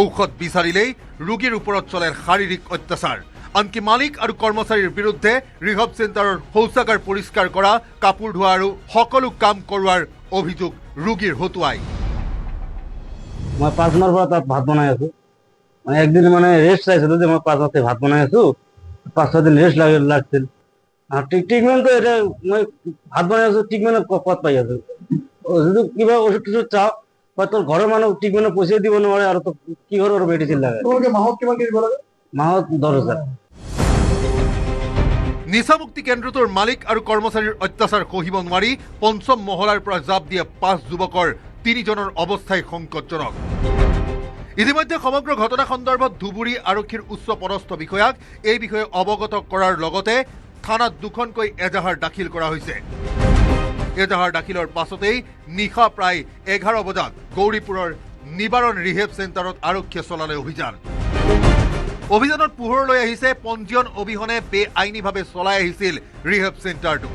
ঔষধ বিচাৰিলেই ৰোগীৰ ওপৰত চলে শাৰীৰিক অত্যাচাৰ। আনকি মালিক আৰু কৰ্মচাৰীৰ বিৰুদ্ধে ৰিহাব চেণ্টাৰৰ শৌচাগাৰ পৰিষ্কাৰ কৰা, কাপোৰ ধোৱা আৰু সকলো কাম কৰোৱাৰ অভিযোগ ৰোগীৰ হতুৱাই। মই 5 দিনৰ পৰা তাত ভাত বনাই আছো। একদিন ৰেষ্ট চাইছিলো যে মই 5 দিনতে ভাত বনাই আছো, 5-6 দিন ৰেষ্ট লাগছিল। ট্ৰিটমেণ্টটো এতিয়া মই ভাত বনাই আছো, ট্ৰিটমেণ্টত ক'ত পাই আছো। যদি কিবা ওষুধ চাওঁ, তোৰ ঘৰৰ মানুহ ট্ৰিটমেণ্টৰ পইচা দিব নোৱাৰে, আৰু তোক কি ঘৰৰ মেডিচিন লাগে। মাহত কিমান দিব লাগে? মাহত 10,000। নিচামুক্তি কেন্দ্ৰটোৰ মালিক আৰু কৰ্মচাৰীৰ অত্যাচাৰ সহিব নোৱাৰি ৫ম মহলাৰ পৰা জাপ দিয়া 5 যুৱকৰ 3জনৰ অৱস্থাই সংকটজনক। ইতিমধ্যে সমগ্ৰ ঘটনা সন্দৰ্ভত ধুবুৰী আৰক্ষীৰ উচ্চ পদস্থ বিষয়াক এই বিষয়ে অৱগত কৰাৰ লগতে থানাত 2খনকৈ এজাহাৰ দাখিল কৰা হৈছে। এজাহাৰ দাখিলৰ পাছতেই নিশা প্ৰায় 11 বজাত গৌৰীপুৰৰ নিবাৰণ ৰিহেব চেণ্টাৰত আৰক্ষীয়ে চলালে অভিযান। অভিযানত পোহৰলৈ আহিছে পঞ্জীয়ন অবিহনে বেআইনীভাৱে চলাই আহিছিল ৰিহেব চেণ্টাৰটো।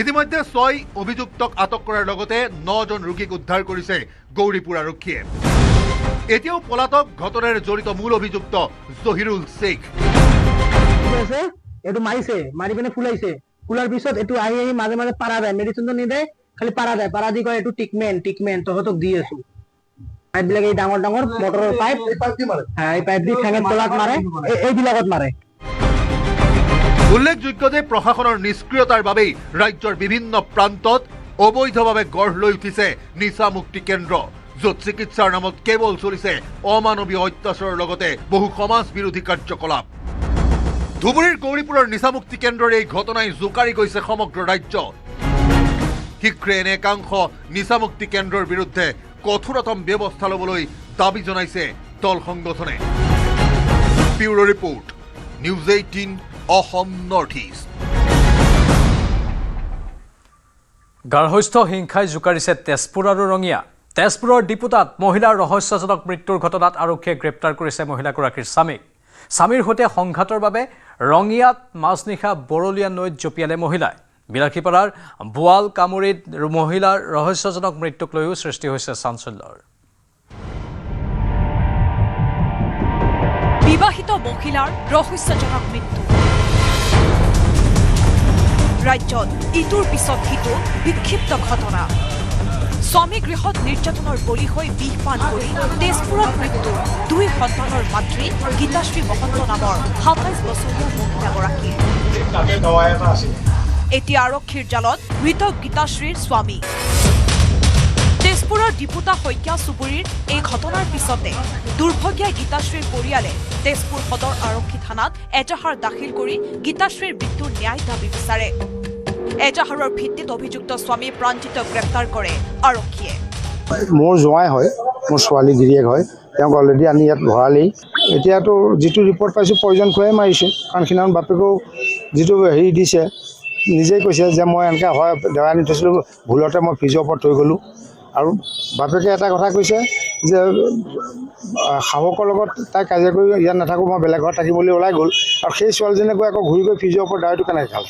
ইতিমধ্যে 6 অভিযুক্তক আটক কৰাৰ লগতে 9জন ৰোগীক উদ্ধাৰ কৰিছে গৌৰীপুৰ আৰক্ষীয়ে। এতিয়াও পলাতক ঘটনাৰ জড়িত মূল অভিযুক্ত জহিৰুল শেখ। এইটো মাৰিছে, মাৰি পিনে ফুলাইছে, ফুলাৰ পিছত এইটো আহি মাজে মাজে পাৰা যায়, মেডিচিনটো নিদিয়ে, খালি পাৰা যায়, পাৰা দি কয় এইটো ট্ৰিটমেণ্ট তহঁতক দি আছো। পাইপবিলাক এই ডাঙৰ ডাঙৰ মটৰৰ পাইপ, এই পাইপ দি ঠেঙত তলাত মাৰে, এইবিলাকত মাৰে। উল্লেখযোগ্য যে প্ৰশাসনৰ নিষ্ক্ৰিয়তাৰ বাবেই ৰাজ্যৰ বিভিন্ন প্ৰান্তত অবৈধভাৱে গঢ় লৈ উঠিছে নিচামুক্তি কেন্দ্ৰ, য'ত চিকিৎসাৰ নামত কেৱল চলিছে অমানৱীয় অত্যাচাৰৰ লগতে বহু সমাজ বিৰোধী কাৰ্যকলাপ। ধুবুৰীৰ গৌৰীপুৰৰ নিচামুক্তি কেন্দ্ৰৰ এই ঘটনাই জোকাৰি গৈছে সমগ্ৰ ৰাজ্যত। শীঘ্ৰে এনে একাংশ নিচামুক্তি কেন্দ্ৰৰ বিৰুদ্ধে কঠোৰতম ব্যৱস্থা ল'বলৈ দাবী জনাইছে দল সংগঠনে। Bureau report, news 18 Assam north east. গাৰ্হস্থ্য হিংসাই জোকাৰিছে তেজপুৰ আৰু ৰঙিয়া। তেজপুৰৰ ডিপুতাত মহিলাৰ ৰহস্যজনক মৃত্যুৰ ঘটনাত আৰক্ষীয়ে গ্ৰেপ্তাৰ কৰিছে মহিলাগৰাকীৰ স্বামীক। স্বামীৰ সৈতে সংঘাতৰ বাবে ৰঙিয়াত মাজনিশা বৰলীয়া নৈত জঁপিয়ালে মহিলাই। বিলাসীপাৰাৰ বোৱাল কামুৰিত মহিলাৰ ৰহস্যজনক মৃত্যুক লৈও সৃষ্টি হৈছে চাঞ্চল্যৰ। বিবাহিত মহিলাৰ ৰহস্যজনক মৃত্যু। ৰাজ্যত ইটোৰ পিছত সিটো বিক্ষিপ্ত ঘটনা। স্বামী গৃহত নিৰ্যাতনৰ বলি হৈ বিষ পান কৰি তেজপুৰত মৃত্যু 2 সন্তানৰ মাতৃ গীতাশ্ৰী মহন্ত নামৰ 27 বছৰীয়া মহিলাগৰাকীৰ। এতিয়া আৰক্ষীৰ জালত মৃতক গীতাশ্ৰীৰ স্বামী। তেজপুৰৰ ডিপুতা শইকীয়া চুবুৰীৰ এই ঘটনাৰ পিছতে দুৰ্ভগীয়া গীতাশ্ৰীৰ পৰিয়ালে তেজপুৰ সদৰ আৰক্ষী থানাত এজাহাৰ দাখিল কৰি গীতাশ্ৰীৰ মৃত্যুৰ ন্যায় দাবী বিচাৰে। এজাহাৰৰ ভিত্তিত অভিযুক্ত স্বামী প্ৰাঞ্জিতক গ্ৰেপ্তাৰ কৰে আৰক্ষীয়ে। মোৰ জোঁৱাই হয়, মোৰ ছোৱালী গিৰিয়েক হয়। তেওঁক অলৰেডি আনি ইয়াত ভৰালেই। এতিয়াতো যিটো ৰিপৰ্ট পাইছোঁ পয়জন খুৱাই মাৰিছে, কাৰণ সিদিনাখন বাপেকেও যিটো হেৰি দিছে নিজেই কৈছে যে মই এনেকৈ হয় দেৱাই আনি থৈছিলোঁ, ভুলতে মই ফ্ৰিজৰ ওপৰত থৈ গ'লোঁ। আৰু বাপেকে এটা কথা কৈছে যে শাহুকৰ লগত তাই কাজিয়া কৰি ইয়াত নাথাকোঁ, মই বেলেগ ঘৰত থাকিবলৈ ওলাই গ'ল। আৰু সেই ছোৱালীজনীয়ে গৈ আকৌ ঘূৰি গৈ ফ্ৰিজৰ ওপৰত দাৱাইটো কেনেকৈ খালে?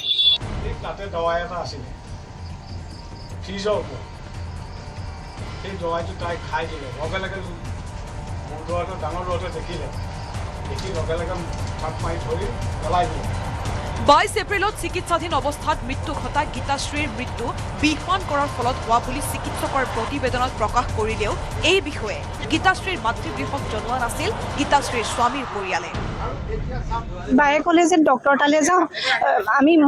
তাতে দৱাই এটা আছিলে ফ্ৰিজৰ ওপৰত, সেই দৱাইটো তাই খাই দিলে। লগে লগে মোৰ দৱাইটো ডাঙৰ দৱাইটো দেখি লগে লগে হাত মাৰি ধৰি পেলাই দিলে। 22 এপ্ৰিলত চিকিৎসাধীন অৱস্থাত মৃত্যু ঘটা গীতাশ্ৰীৰ মৃত্যু বিষপান কৰাৰ ফলত হোৱা বুলি চিকিৎসকৰ প্ৰতিবেদনত প্ৰকাশ কৰিলেও এই বিষয়ে গীতাশ্ৰীৰ মাতৃগৃহক জনোৱা নাছিল গীতাশ্ৰীৰ স্বামীৰ পৰিয়ালে। বায়ে ক'লে যে ডক্টৰ তালৈ যাওঁ,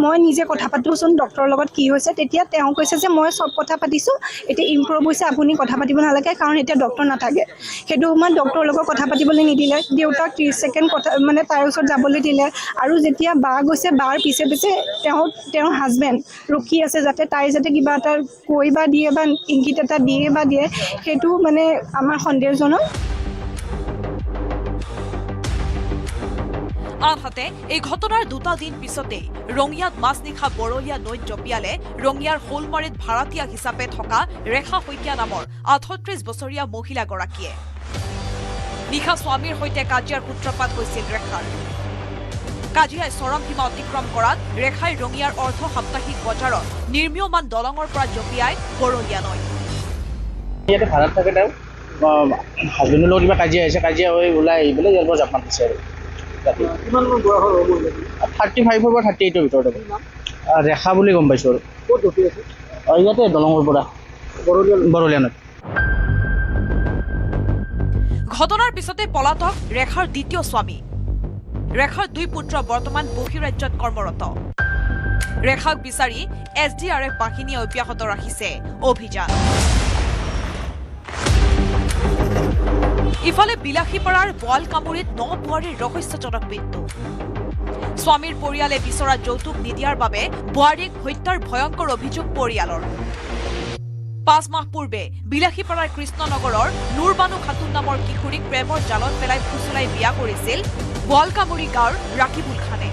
মই নিজে কথা পাতোচোন ডক্টৰৰ লগত কি হৈছে। তেতিয়া তেওঁ কৈছে যে মই চব কথা পাতিছোঁ, এতিয়া ইম্প্ৰুভ হৈছে, আপুনি কথা পাতিব নালাগে, কাৰণ এতিয়া ডক্টৰ নাথাকে। সেইটো সময়ত ডক্টৰৰ লগত কথা পাতিবলৈ নিদিলে। দেউতাক 30 ছেকেণ্ড কথা তাইৰ ওচৰত যাবলৈ দিলে। আৰু যেতিয়া বা গৈছে, বাৰ পিছে পিছে তেওঁৰ হাজবেণ্ড ৰখি আছে, যাতে তাই যাতে কিবা এটা কৈ বা দিয়ে বা ইংগিত এটা দিয়ে, সেইটো মানে আমাৰ সন্দেহজনক। আনহাতে এই ঘটনাৰ 2টা দিন পিছতেই ৰঙিয়াত মাজনিশা বৰলীয়া নৈত জঁপিয়ালে ৰঙিয়াৰ শোলমাৰীত ভাড়াতীয়া হিচাপে থকা ৰেখা শইকীয়া নামৰ 38 বছৰীয়া মহিলাগৰাকীয়ে। নিশা স্বামীৰ সৈতে কাজিয়াৰ সূত্ৰপাত হৈছিল ৰেখাৰ। কাজিয়াই চৰম সীমা অতিক্ৰম কৰাত ৰেখাই ৰঙিয়াৰ অৰ্ধ সাপ্তাহিক বজাৰত নিৰ্মীয়মান দলঙৰ পৰা জঁপিয়াই বৰলীয়া নৈ। ইয়াতে ভাড়াত থাকে তেওঁ, হাজবেণ্ডৰ লগত কিবা কাজিয়া হৈছে, কাজিয়া হৈ ওলাই আহি পেলাই ইয়াৰ পৰা জাপান দিছে আৰু। 35 পৰা 38ৰ ভিতৰত হ'ব। ৰেখা বুলি গম পাইছোঁ আৰু। ইয়াতে দলঙৰ পৰা বৰলীয়া নৈ। ঘটনাৰ পিছতে পলাতক ৰেখাৰ দ্বিতীয় স্বামী। ৰেখাৰ 2 পুত্ৰ বৰ্তমান বহিৰাজ্যত কৰ্মৰত। ৰেখাক বিচাৰি SDRF বাহিনীয়ে অব্যাহত ৰাখিছে অভিযান। ইফালে বিলাসীপাৰাৰ বোৱাল কামুৰিত 9 বোৱাৰীৰ ৰহস্যজনক মৃত্যু। স্বামীৰ পৰিয়ালে বিচৰা যৌতুক নিদিয়াৰ বাবে বোৱাৰীক হত্যাৰ ভয়ংকৰ অভিযোগ পৰিয়ালৰ। 5 মাহ পূৰ্বে বিলাসীপাৰাৰ কৃষ্ণনগৰৰ নুৰবানু খাতুন নামৰ কিশোৰীক প্ৰেমৰ জালত পেলাই ফুচুলাই বিয়া কৰিছিল বোৱালকামুৰি গাঁৱৰ ৰাকিবুল খানে।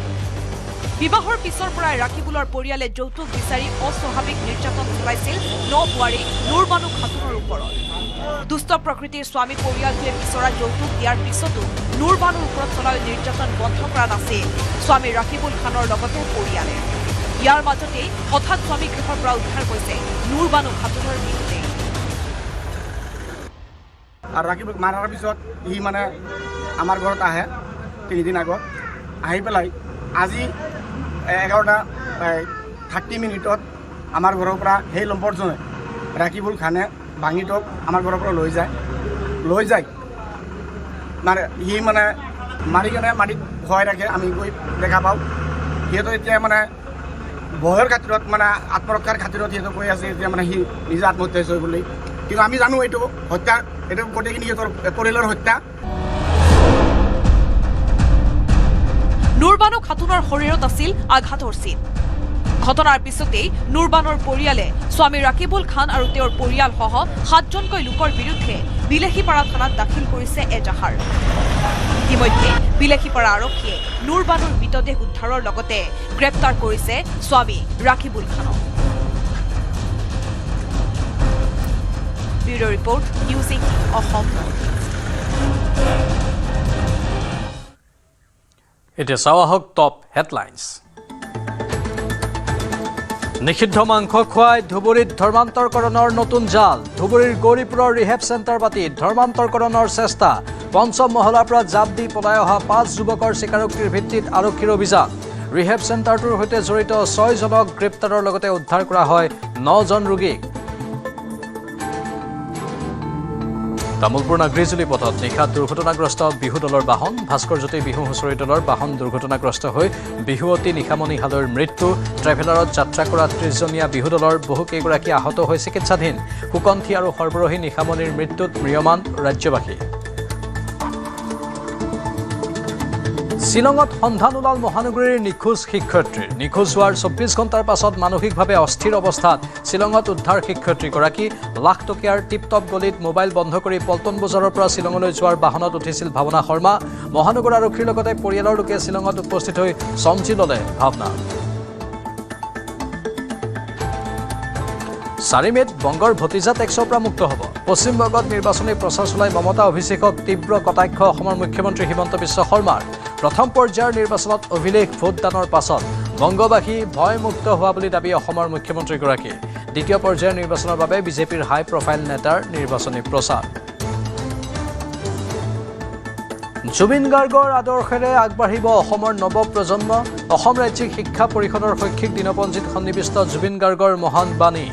বিবাহৰ পিছৰ পৰাই ৰাকিবুলৰ পৰিয়ালে যৌতুক বিচাৰি অস্বাভাৱিক নিৰ্যাতন চলাইছিল 9 বোৱাৰী নুৰবানু খাতুনৰ ওপৰত। দুষ্ট প্ৰকৃতিৰ স্বামী পৰিয়ালটোৱে বিচৰা যৌতুক দিয়াৰ পিছতো নুৰবানুৰ ওপৰত চলা নিৰ্যাতন বন্ধ কৰা নাছিল স্বামী ৰাকিবুল খানৰ লগতে পৰিয়ালে। ইয়াৰ মাজতেই হঠাৎ স্বামী গৃহৰ পৰা উদ্ধাৰ হৈছে নুৰবানু খাতুনৰ মৃতদেহ। আৰু ৰাকিবুল মাৰাৰ পিছত সি মানে আমাৰ ঘৰত আহে 3 দিন আগত। আহি পেলাই আজি 11:30 আমাৰ ঘৰৰ পৰা সেই লম্পটজনে ৰাকিবুল খানে ভাঙিটোক আমাৰ ঘৰৰ পৰা লৈ যায় মানে সি মানে মাৰি কেনে মাটিত ভয় ৰাখে। আমি গৈ দেখা পাওঁ সিহঁতৰ এতিয়া মানে ভয়ৰ খাতিৰত মানে আত্মৰক্ষাৰ খাতিৰত সিহঁতে কৈ আছে এতিয়া মানে সি নিজে আত্মহত্যা হৈছে বুলি। কিন্তু আমি জানো এইটো হত্যা, এইটো গোটেইখিনি সিহঁতৰ পৰিয়ালৰ হত্যা। নুৰবানু খাতুনৰ শৰীৰত আছিল আঘাতৰ চিন। ঘটনাৰ পিছতেই নুৰবানৰ পৰিয়ালে স্বামী ৰাকিবুল খান আৰু তেওঁৰ পৰিয়ালসহ 7জনকৈ লোকৰ বিৰুদ্ধে বিলাসীপাৰা থানাত দাখিল কৰিছে এজাহাৰ। ইতিমধ্যে বিলাসীপাৰা আৰক্ষীয়ে নুৰবানৰ মৃতদেহ উদ্ধাৰৰ লগতে গ্ৰেপ্তাৰ কৰিছে স্বামী ৰাকিবুল খানক। Bureau' report, news 18 Assam. এতিয়া চাওঁ আহক টপ হেডলাইনছ। নিষিদ্ধ মাংস খুৱাই ধুবুৰীত ধৰ্মান্তৰকৰণৰ নতুন জাল। ধুবুৰীৰ গৌৰীপুৰৰ ৰিহেব চেণ্টাৰ পাতিত ধৰ্মান্তৰকৰণৰ চেষ্টা। পঞ্চম মহলাৰ পৰা জাপ দি পলাই অহা 5 যুৱকৰ স্বীকাৰোক্তিৰ ভিত্তিত আৰক্ষীৰ অভিযান। ৰিহেব চেণ্টাৰটোৰ সৈতে জড়িত 6জনক গ্ৰেপ্তাৰৰ লগতে উদ্ধাৰ কৰা হয় 9জন ৰোগীক। তামুলপুৰ নাগৰিজুলি পথত নিশা দুৰ্ঘটনাগ্ৰস্ত বিহু দলৰ বাহন। ভাস্কৰজ্যোতি বিহু হুঁচৰি দলৰ বাহন দুৰ্ঘটনাগ্ৰস্ত হৈ বিহুৱতী নিশামণি হালৈৰ মৃত্যু। ট্ৰেভেলাৰত যাত্ৰা কৰা 30জনীয়া বিহু দলৰ বহুকেইগৰাকী আহত হৈ চিকিৎসাধীন। সুকণ্ঠী আৰু সৰ্বৰহী নিশামণিৰ মৃত্যুত ম্ৰিয়মান ৰাজ্যবাসী। শ্বিলঙত সন্ধান ওলাল মহানগৰীৰ নিখোজ শিক্ষয়িত্ৰীৰ। নিখোজ হোৱাৰ 24 ঘণ্টাৰ পাছত মানসিকভাৱে অস্থিৰ অৱস্থাত শ্বিলঙত উদ্ধাৰ শিক্ষয়িত্ৰীগৰাকী। লাখ টকীয়াৰ টিপটপ গলিত মোবাইল বন্ধ কৰি পল্টন বজাৰৰ পৰা শ্বিলঙলৈ যোৱাৰ বাহনত উঠিছিল ভাৱনা শৰ্মা। মহানগৰ আৰক্ষীৰ লগতে পৰিয়ালৰ লোকে শ্বিলঙত উপস্থিত হৈ চমজি ল'লে ভাৱনা। 4 মে'ত বংগৰ ভতিজা টেক্সৰ পৰা মুক্ত হ'ব। পশ্চিমবংগত নিৰ্বাচনী প্ৰচাৰ চলাই মমতা অভিষেকক তীব্ৰ কটাক্ষ অসমৰ মুখ্যমন্ত্ৰী হিমন্ত বিশ্ব শৰ্মাৰ। প্ৰথম পৰ্যায়ৰ নিৰ্বাচনত অভিলেখ ভোটদানৰ পাছত বংগবাসী ভয়মুক্ত হোৱা বুলি দাবী অসমৰ মুখ্যমন্ত্ৰীগৰাকীৰ। দ্বিতীয় পৰ্যায়ৰ নিৰ্বাচনৰ বাবে বিজেপিৰ হাই প্ৰফাইল নেতাৰ নিৰ্বাচনী প্ৰচাৰ। জুবিন গাৰ্গৰ আদৰ্শেৰে আগবাঢ়িব অসমৰ নৱপ্ৰজন্ম। অসম ৰাজ্যিক শিক্ষা পৰিষদৰ শৈক্ষিক দিনপঞ্জীত সন্নিৱিষ্ট জুবিন গাৰ্গৰ মহান বাণী।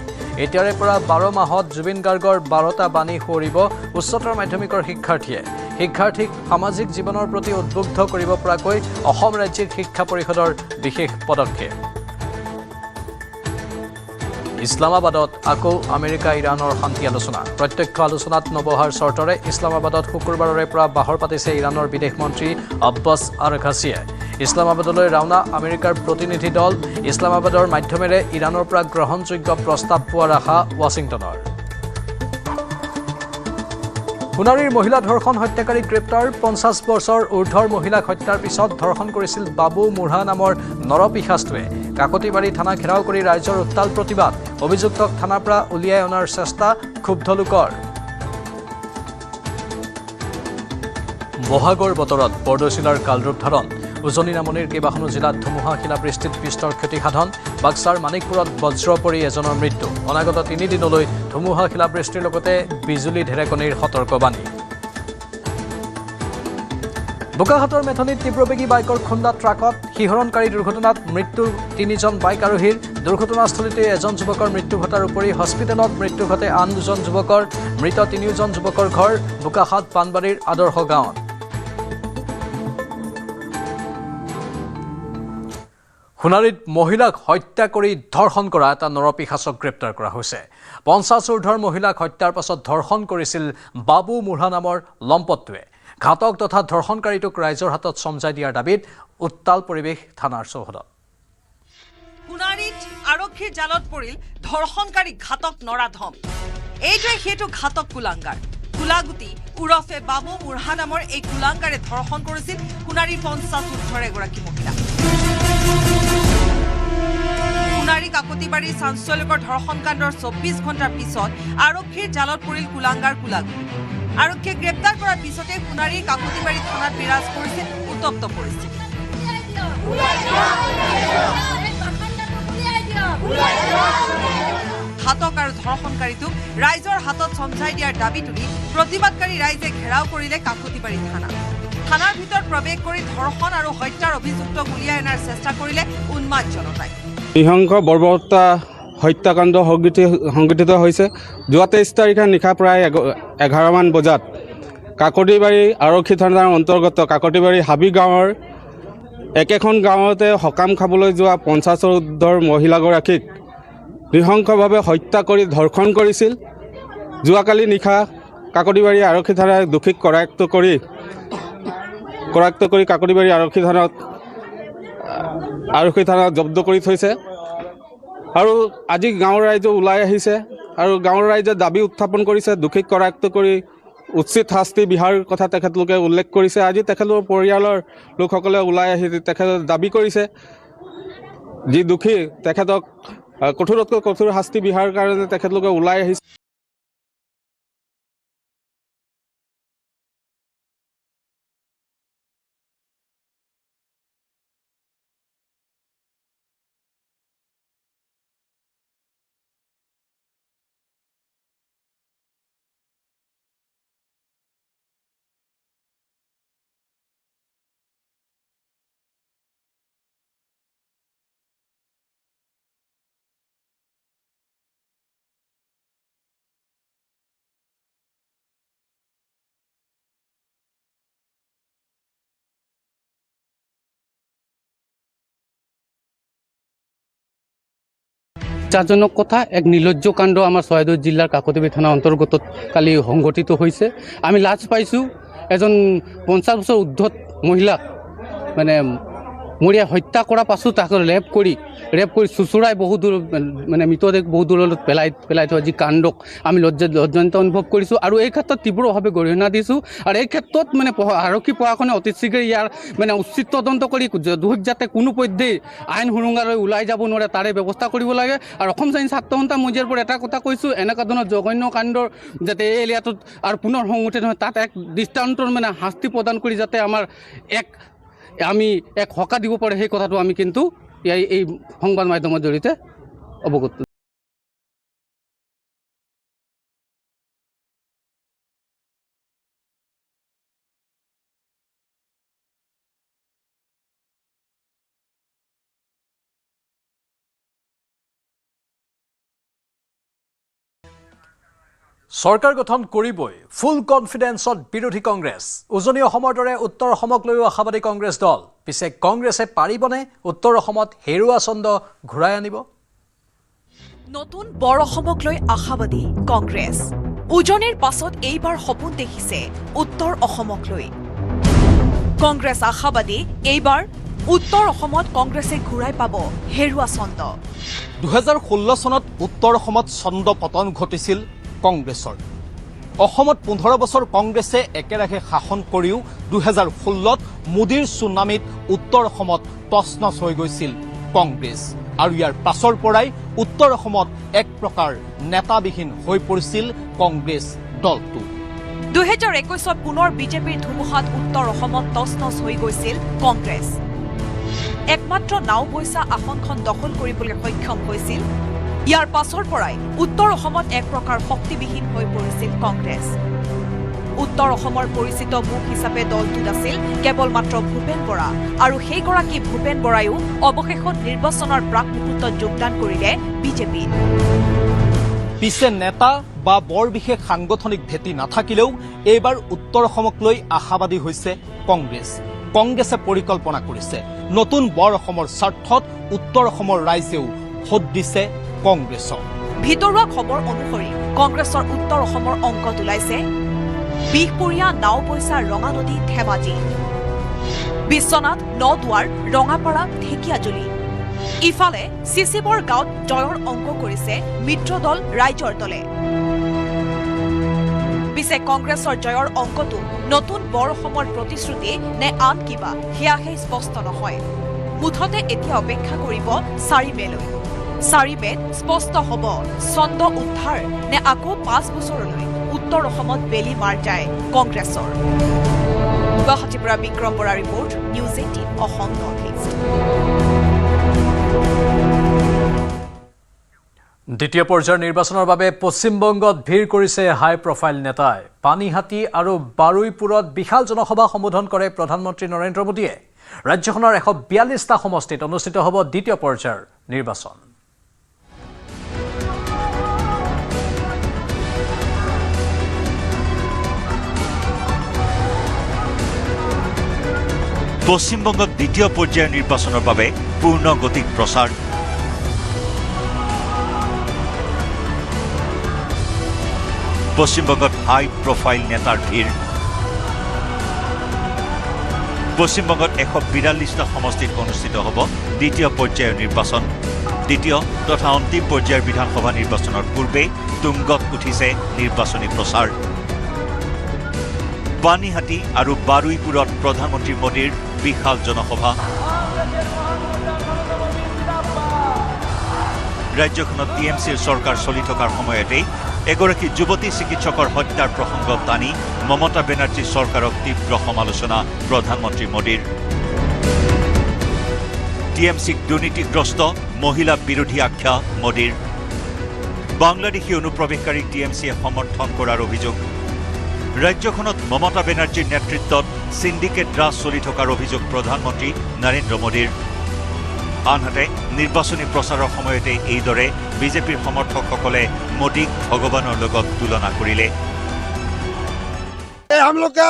এতিয়াৰে পৰা 12 মাহত জুবিন গাৰ্গৰ 12টা বাণী সোঁৱৰিব উচ্চতৰ মাধ্যমিকৰ শিক্ষাৰ্থীয়ে। শিক্ষাৰ্থীক সামাজিক জীৱনৰ প্ৰতি উদ্বুদ্ধ কৰিব পৰাকৈ অসম ৰাজ্যিক শিক্ষা পৰিষদৰ বিশেষ পদক্ষেপ। ইছলামাবাদত আকৌ আমেৰিকা ইৰাণৰ শান্তি আলোচনা। প্ৰত্যক্ষ আলোচনাত নবহাৰ চৰ্তৰে ইছলামাবাদত শুকুৰবাৰৰে পৰা বাহৰ পাতিছে ইৰাণৰ বিদেশ মন্ত্ৰী আব্বাছ আৰঘাছিয়ে। ইছলামাবাদলৈ ৰাওনা আমেৰিকাৰ প্ৰতিনিধি দল। ইছলামাবাদৰ মাধ্যমেৰে ইৰাণৰ পৰা গ্ৰহণযোগ্য প্ৰস্তাৱ পোৱাৰ আশা ৱাশ্বিংটনৰ। সোণাৰীৰ মহিলা ধৰ্ষণ হত্যাকাৰীক গ্ৰেপ্তাৰ। 50 বছৰ ঊৰ্ধৰ মহিলাক হত্যাৰ পিছত ধৰ্ষণ কৰিছিল বাবু মুঢ়া নামৰ নৰপিশাচটোৱে। কাকতিবাৰী থানা ঘেৰাও কৰি ৰাইজৰ উত্তাল প্ৰতিবাদ। অভিযুক্তক থানাৰ পৰা উলিয়াই অনাৰ চেষ্টা ক্ষুব্ধ লোকৰ। বহাগৰ বতৰত বৰদৈচিলাৰ কালৰূপ ধাৰণ। উজনি নামনিৰ কেইবাখনো জিলাত ধুমুহা শিলাবৃষ্টিত বিস্তৰ ক্ষতিসাধন। বাক্সাৰ মানিকপুৰত বজ্ৰ পৰি এজনৰ মৃত্যু। অনাগত 3 দিনলৈ ধুমুহা শিলাবৃষ্টিৰ লগতে বিজুলী ঢেৰেকনিৰ সতৰ্কবাণী। বোকাখাটৰ মেথনিত তীব্ৰবেগী বাইকৰ খুন্দা ট্ৰাকত। শিহৰণকাৰী দুৰ্ঘটনাত মৃত্যুৰ 3জন বাইক আৰোহীৰ। দুৰ্ঘটনাস্থলীতে এজন যুৱকৰ মৃত্যু ঘটাৰ উপৰি হস্পিটেলত মৃত্যু ঘটে আন 2জন যুৱকৰ। মৃত 3জন যুৱকৰ ঘৰ বোকাখাট পাণবাৰীৰ আদৰ্শ গাঁৱত। সোণাৰীত মহিলাক হত্যা কৰি ধৰ্ষণ কৰা এটা নৰপিশাচক গ্ৰেপ্তাৰ কৰা হৈছে। 50 ঊৰ্ধৰ মহিলাক হত্যাৰ পাছত ধৰ্ষণ কৰিছিল বাবু মুঢ়া নামৰ লম্পটটোৱে। ঘাতক তথা ধৰ্ষণকাৰীটোক ৰাইজৰ হাতত চমজাই দিয়াৰ দাবীত উত্তাল পৰিৱেশ থানাৰ চৌহদত। সোণাৰীত আৰক্ষীৰ জালত পৰিল ধৰ্ষণকাৰী ঘাতক নৰাধম। এইটোৱে সেইটো ঘাতক কুলাংগাৰ। কুলাগুটি উৰফে বাবু মুঢ়া নামৰ এই কুলাংগাৰে ধৰ্ষণ কৰিছিল সোণাৰীৰ 50 ঊৰ্ধৰ এগৰাকী মহিলা। সোণাৰী কাকতিবাৰী চাঞ্চল্যকৰ ধৰ্ষণ কাণ্ডৰ 24 ঘণ্টাৰ পিছত আৰক্ষীৰ জালত পৰিল কুলাংগাৰ কুলাগুটি। আৰক্ষীয়ে গ্ৰেপ্তাৰ কৰাৰ পিছতে সোণাৰীৰ কাকতিবাৰী থানাত বিৰাজ কৰিছে উত্তপ্ত পৰিস্থিতি। ঘাতক আৰু ধৰ্ষণকাৰীটোক ৰাইজৰ হাতত চমজাই দিয়াৰ দাবী তুলি প্ৰতিবাদকাৰী ৰাইজে ঘেৰাও কৰিলে কাকতিবাৰী থানা। থানাৰ ভিতৰত প্ৰৱেশ কৰি ধৰ্ষণ আৰু হত্যাৰ অভিযুক্তক উলিয়াই অনাৰ চেষ্টা কৰিলে উন্মাদ জনতাই। নৃশংস বৰ্বৰতা হত্যাকাণ্ড সংঘটিত হৈছে। যোৱা 23 তাৰিখে নিশা প্ৰায় 11মান বজাত কাকতিবাৰী আৰক্ষী থানাৰ অন্তৰ্গত কাকতিবাৰী হাবি গাঁৱৰ একেখন গাঁৱতে সকাম খাবলৈ যোৱা 50 ঊৰ্ধৰ মহিলাগৰাকীক নৃশংসভাৱে হত্যা কৰি ধৰ্ষণ কৰিছিল। যোৱাকালি নিশা কাকতিবাৰী আৰক্ষী থানাই দোষীক কৰায়ত্ব কৰি কাকতিবাৰী আৰক্ষী থানাত আৰক্ষী থানাত জব্দ কৰি থৈছে আৰু আজি গাঁৱৰ ৰাইজে ওলাই আহিছে আৰু গাঁৱৰ ৰাইজে দাবী উত্থাপন কৰিছে দোষীক কৰায়ত্ব কৰি উচিত শাস্তি বিহাৰ কথা তেখেতলোকে উল্লেখ কৰিছে। আজি তেখেতৰ পৰিয়ালৰ লোকসকলে ওলাই আহি তেখেতৰ দাবী কৰিছে যি দোষী তেখেতক কঠোৰতকৈ কঠোৰ শাস্তি বিহাৰ কাৰণে তেখেতলোকে ওলাই আহিছে। লজ্জাজনক কথা এক নিৰ্লজ্জ কাণ্ড আমাৰ চৰাইদেউ জিলাৰ কাকতী থানা অন্তৰ্গত কালি সংঘটিত হৈছে। আমি লাজ পাইছোঁ এজন 50 বছৰ ঊৰ্ধ্বত মহিলাক মানে মৰিয়াই হত্যা কৰাৰ পাছত তাকে ৰেপ কৰি চুচুৰাই বহু দূৰ মানে মৃতদেহ বহু দূৰলৈ পেলাই থোৱা যি কাণ্ডক আমি লজ্জাজনিত অনুভৱ কৰিছোঁ আৰু এই ক্ষেত্ৰত তীব্ৰভাৱে গৰিহণা দিছোঁ। আৰু এই ক্ষেত্ৰত মানে আৰক্ষী প্ৰশাসনে অতি শীঘ্ৰে ইয়াৰ মানে উচিত তদন্ত কৰি দোষীক যাতে কোনো পধ্যেই আইন সুৰংগালৈ ওলাই যাব নোৱাৰে তাৰে ব্যৱস্থা কৰিব লাগে। আৰু অসম স্বাধীন ছাত্ৰ সন্থা মজিয়াৰ পৰা এটা কথা কৈছোঁ, এনেকুৱা ধৰণৰ জঘন্য কাণ্ডৰ যাতে এই এৰিয়াটোত আৰু পুনৰ সংঘটিত নহয় তাত এক দৃষ্টান্তৰ মানে শাস্তি প্ৰদান কৰি যাতে আমি এক সকাহ দিব পাৰে সেই কথাটো আমি কিন্তু এই সংবাদ মাধ্যমৰ জৰিয়তে অৱগত। চৰকাৰ গঠন কৰিবই ফুল কনফিডেন্সত বিৰোধী কংগ্ৰেছ। উজনি অসমৰ দৰে উত্তৰ অসমক লৈও আশাবাদী কংগ্ৰেছ দল। পিছে কংগ্ৰেছে পাৰিবনে উত্তৰ অসমত হেৰুৱা ছন্দ ঘূৰাই আনিব? নতুন বৰ অসমক লৈ আশাবাদী কংগ্ৰেছ। উজনিৰ পাছত এইবাৰ সপোন দেখিছে উত্তৰ অসমক লৈ। কংগ্ৰেছ আশাবাদী এইবাৰ উত্তৰ অসমত কংগ্ৰেছে ঘূৰাই পাব হেৰুৱা ছন্দ। 2016 চনত উত্তৰ অসমত ছন্দ পতন ঘটিছিল কংগ্ৰেছৰ। অসমত 15 বছৰ কংগ্ৰেছে একেৰাহে শাসন কৰিও 2016ত মোদীৰ চুনামিত উত্তৰ অসমত তছনছ হৈ গৈছিল কংগ্ৰেছ। আৰু ইয়াৰ পাছৰ পৰাই উত্তৰ অসমত এক প্ৰকাৰ নেতাবিহীন হৈ পৰিছিল কংগ্ৰেছ দলটো। 2021ত পুনৰ বিজেপিৰ ধুমুহাত উত্তৰ অসমত তছনছ হৈ গৈছিল কংগ্ৰেছ। একমাত্ৰ নাওবৈচা আসনখন দখল কৰিবলৈ সক্ষম হৈছিল। ইয়াৰ পাছৰ পৰাই উত্তৰ অসমত এক প্ৰকাৰ শক্তিবিহীন হৈ পৰিছিল কংগ্ৰেছ। উত্তৰ অসমৰ পৰিচিত মুখ হিচাপে দলটোত আছিল কেৱল মাত্ৰ ভূপেন বৰা, আৰু সেইগৰাকী ভূপেন বৰায়ো অৱশেষত নিৰ্বাচনৰ প্ৰাক মুহূৰ্তত যোগদান কৰিলে বিজেপিত। পিছে নেতা বা বৰ বিশেষ সাংগঠনিক ভেটি নাথাকিলেও এইবাৰ উত্তৰ অসমক লৈ আশাবাদী হৈছে কংগ্ৰেছ। কংগ্ৰেছে পৰিকল্পনা কৰিছে নতুন বৰ অসমৰ স্বাৰ্থত উত্তৰ অসমৰ ৰাইজেও ভোট দিছে কংগ্ৰেছক। ভিতৰুৱা খবৰ অনুসৰি কংগ্ৰেছৰ উত্তৰ অসমৰ অংকত ওলাইছে বিহপুৰীয়া, নাওবৈচা, ৰঙানদী, ধেমাজি, বিশ্বনাথ, নদুৱাৰ, ৰঙাপাৰা, ঢেকিয়াজুলি। ইফালে চিচিবৰ গাঁৱত জয়ৰ অংক কৰিছে মিত্ৰ দল ৰাইজৰ দলে। পিছে কংগ্ৰেছৰ জয়ৰ অংকটো নতুন বৰ অসমৰ প্ৰতিশ্ৰুতি নে আন কিবা সেয়াহে স্পষ্ট নহয়। মুঠতে এতিয়া অপেক্ষা কৰিব 4 মেলৈ। 4 মেত স্পষ্ট হ'ব ছন্দ উদ্ধাৰ নে আকৌ 5 বছৰলৈ উত্তৰ অসমত বেলি মাৰ যায় কংগ্ৰেছৰ। গুৱাহাটীৰ পৰা Bikram Bora report, news 18 Assam north east. দ্বিতীয় পৰ্যায়ৰ নিৰ্বাচনৰ বাবে পশ্চিমবংগত ভিৰ কৰিছে হাই প্ৰফাইল নেতাই। পানীহাটী আৰু বাৰুইপুৰত বিশাল জনসভা সম্বোধন কৰে প্ৰধানমন্ত্ৰী নৰেন্দ্ৰ মোদীয়ে। ৰাজ্যখনৰ 142টা সমষ্টিত অনুষ্ঠিত হ'ব দ্বিতীয় পৰ্যায়ৰ নিৰ্বাচন। পশ্চিমবংগত দ্বিতীয় পৰ্যায়ৰ নিৰ্বাচনৰ বাবে পূৰ্ণ গতিত প্ৰচাৰ। পশ্চিমবংগত হাই প্ৰফাইল নেতাৰ ভিৰ। পশ্চিমবংগত 142টা সমষ্টিত অনুষ্ঠিত হ'ব দ্বিতীয় পৰ্যায়ৰ নিৰ্বাচন। দ্বিতীয় তথা অন্তিম পৰ্যায়ৰ বিধানসভা নিৰ্বাচনৰ পূৰ্বে তুংগত উঠিছে নিৰ্বাচনী প্ৰচাৰ। পানীহাটি আৰু বাৰুইপুৰত প্ৰধানমন্ত্ৰী মোদীৰ বিশাল জনসভা। ৰাজ্যখনত টিএমচিৰ চৰকাৰ চলি থকাৰ সময়তেই এগৰাকী যুৱতী চিকিৎসকৰ হত্যাৰ প্ৰসংগ টানি মমতা বেনাৰ্জীৰ চৰকাৰক তীব্ৰ সমালোচনা প্ৰধানমন্ত্ৰী মোদীৰ। টিএমচিক দুৰ্নীতিগ্ৰস্ত মহিলা বিৰোধী আখ্যা মোদীৰ। বাংলাদেশী অনুপ্ৰৱেশকাৰীক টিএমচিয়ে সমৰ্থন কৰাৰ অভিযোগ। ৰাজ্যখনত মমতা বেনাৰ্জীৰ নেতৃত্বত সিন্ডিকেট ৰাজ চলি থকাৰ অভিযোগ প্ৰধানমন্ত্ৰী নৰেন্দ্ৰ মোদীৰ। আনহাতে নিৰ্বাচনী প্ৰচাৰৰ সময়তে এইদৰে বিজেপিৰ সমৰ্থকসকলে মোদীক ভগৱানৰ লগত তুলনা কৰিলে। हम लोग का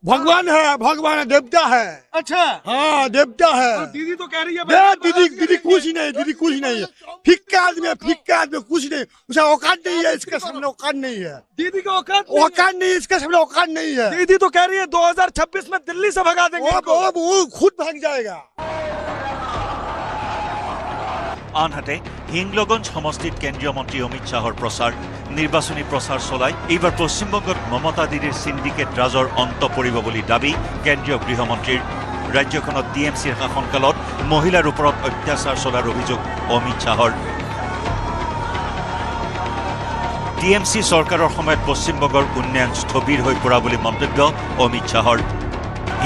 भगवान है, देवता है। अच्छा हाँ देवता है। तो दीदी तो कह रही है दीदी कुछ नहीं है। फिक्का आदमी कुछ नहीं, उसका औकात नहीं है, इसके सामने औकात नहीं है। दीदी का औकात नहीं, इसके सामने औकात नहीं है। दीदी तो कह रही है 2026 में दिल्ली से भगा देंगे। वो खुद भाग जाएगा। আনহাতে হিংলগঞ্জ সমষ্টিত কেন্দ্ৰীয় মন্ত্ৰী অমিত শ্বাহৰ প্ৰচাৰ। নিৰ্বাচনী প্ৰচাৰ চলাই এইবাৰ পশ্চিমবংগত মমতা দিদিৰ সিন্ডিকেট ৰাজৰ অন্ত পৰিব বুলি দাবী কেন্দ্ৰীয় গৃহমন্ত্ৰীৰ। ৰাজ্যখনত টিএমচিৰ শাসনকালত মহিলাৰ ওপৰত অত্যাচাৰ চলাৰ অভিযোগ অমিত শ্বাহৰ। টিএমচি চৰকাৰৰ সময়ত পশ্চিমবংগৰ উন্নয়ন স্থবিৰ হৈ পৰা বুলি মন্তব্য অমিত শ্বাহৰ।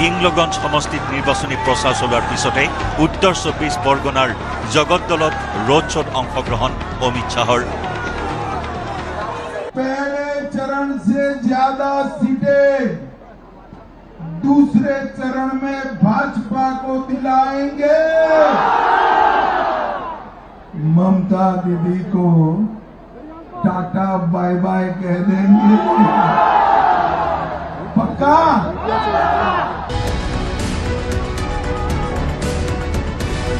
হিংলগঞ্জ সমষ্টিত নিৰ্বাচনী প্ৰচাৰ চলোৱাৰ পিছতে উত্তৰ 24 পৰগনাৰ জগতদলত ৰোড শ্ব'ত অংশগ্ৰহণ অমিত শ্বাহৰ। पहले चरण से ज्यादा सीटें दूसरे चरण में भाजपा को दिलाएंगे। ममता दीदी को टाटा बाय बाय कह देंगे। पक्का?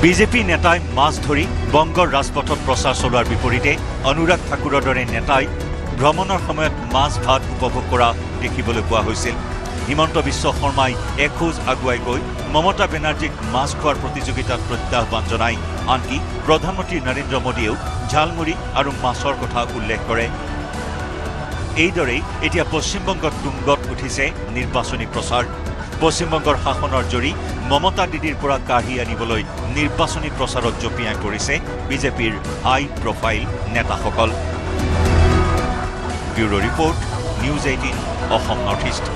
বিজেপি নেতাই মাছ ধৰি বংগৰ ৰাজপথত প্ৰচাৰ চলোৱাৰ বিপৰীতে অনুৰাগ ঠাকুৰৰ দৰে নেতাই ভ্ৰমণৰ সময়ত মাছ ভাত উপভোগ কৰা দেখিবলৈ পোৱা হৈছিল। হিমন্ত বিশ্ব শৰ্মাই এখোজ আগুৱাই গৈ মমতা বেনাৰ্জীক মাছ খোৱাৰ প্ৰতিযোগিতাত প্ৰত্যাহ্বান জনায়। আনকি প্ৰধানমন্ত্ৰী নৰেন্দ্ৰ মোদীয়েও ঝালমুড়ি আৰু মাছৰ কথা উল্লেখ কৰে। এইদৰেই এতিয়া পশ্চিমবংগত তুংগত উঠিছে নিৰ্বাচনী প্ৰচাৰ। পশ্চিমবংগৰ শাসনৰ জৰি মমতা দিদিৰ পৰা কাঢ়ি আনিবলৈ নিৰ্বাচনী প্ৰচাৰত জঁপিয়াই পৰিছে বিজেপিৰ হাই প্ৰফাইল নেতাসকল। Bureau report, news 18 Assam north east.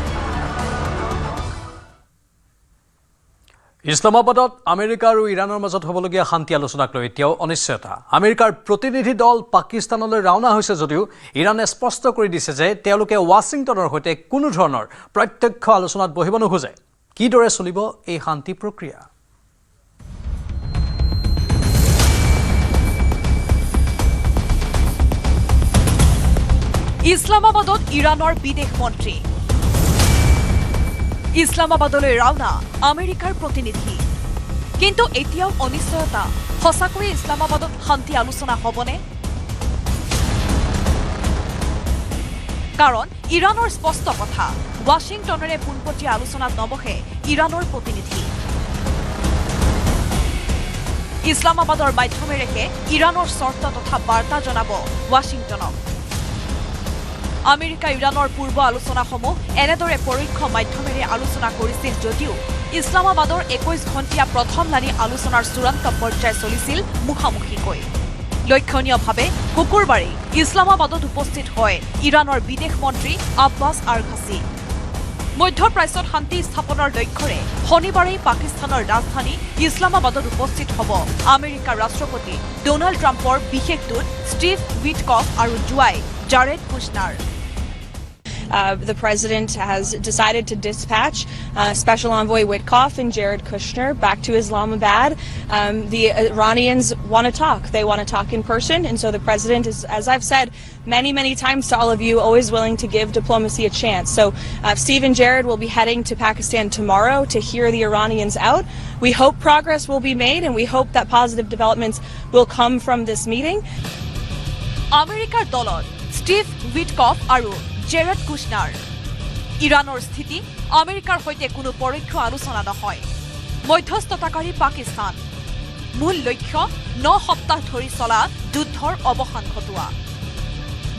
ইছলামাবাদত আমেৰিকা আৰু ইৰাণৰ মাজত হ'বলগীয়া শান্তি আলোচনাক লৈ এতিয়াও অনিশ্চয়তা। আমেৰিকাৰ প্ৰতিনিধি দল পাকিস্তানলৈ ৰাওনা হৈছে যদিও ইৰাণে স্পষ্ট কৰি দিছে যে তেওঁলোকে ৱাশ্বিংটনৰ সৈতে কোনো ধৰণৰ প্ৰত্যক্ষ আলোচনাত বহিব নোখোজে। কিদৰে চলিব এই শান্তি প্ৰক্ৰিয়া? ইছলামাবাদত ইৰাণৰ বিদেশ মন্ত্ৰী। ইছলামাবাদলৈ ৰাওনা আমেৰিকাৰ প্ৰতিনিধি। কিন্তু এতিয়াও অনিশ্চয়তা, সঁচাকৈয়ে ইছলামাবাদত শান্তি আলোচনা হ'বনে? কাৰণ ইৰাণৰ স্পষ্ট কথা, ৱাশ্বিংটনেৰে পোনপটীয়া আলোচনাত নবহে ইৰাণৰ প্ৰতিনিধি। ইছলামাবাদৰ মাধ্যমেৰেহে ইৰাণৰ চৰ্ত তথা বাৰ্তা জনাব ৱাশ্বিংটনক। আমেৰিকা ইৰাণৰ পূৰ্ব আলোচনাসমূহ এনেদৰে পৰোক্ষ মাধ্যমেৰে আলোচনা কৰিছিল যদিও ইছলামাবাদৰ 21 ঘণ্টীয়া প্ৰথমলানি আলোচনাৰ চূড়ান্ত পৰ্যায় চলিছিল মুখামুখিকৈ। লক্ষণীয়ভাৱে শুকুৰবাৰে ইছলামাবাদত উপস্থিত হয় ইৰাণৰ বিদেশ মন্ত্ৰী আব্বাছ আৰঘাচি। মধ্যপ্ৰাচ্যত শান্তি স্থাপনৰ লক্ষ্যৰে শনিবাৰেই পাকিস্তানৰ ৰাজধানী ইছলামাবাদত উপস্থিত হ'ব আমেৰিকাৰ ৰাষ্ট্ৰপতি ডোনাল্ড ট্ৰাম্পৰ বিশেষ দূত ষ্টিভ উইটকফ আৰু জোৱাই Jared কুশ্নাৰ। The president has decided to dispatch Special Envoy Witkoff and Jared Kushner back to Islamabad. The Iranians want to talk. They want to talk in person. And so the president is, as I've said many times to all of you, always willing to give diplomacy a chance. So Steve and Jared will be heading to Pakistan tomorrow to hear the Iranians out. We hope progress will be made, and we hope that positive developments will come from this meeting. আমেৰিকাৰ দলত Steve Witkoff আৰু Jared কুশ্নাৰ। ইৰাণৰ স্থিতি আমেৰিকাৰ সৈতে কোনো পৰোক্ষ আলোচনা নহয়। মধ্যস্থতাকাৰী পাকিস্তান। মূল লক্ষ্য 9 সপ্তাহ ধৰি চলা যুদ্ধৰ অৱসান ঘটোৱা।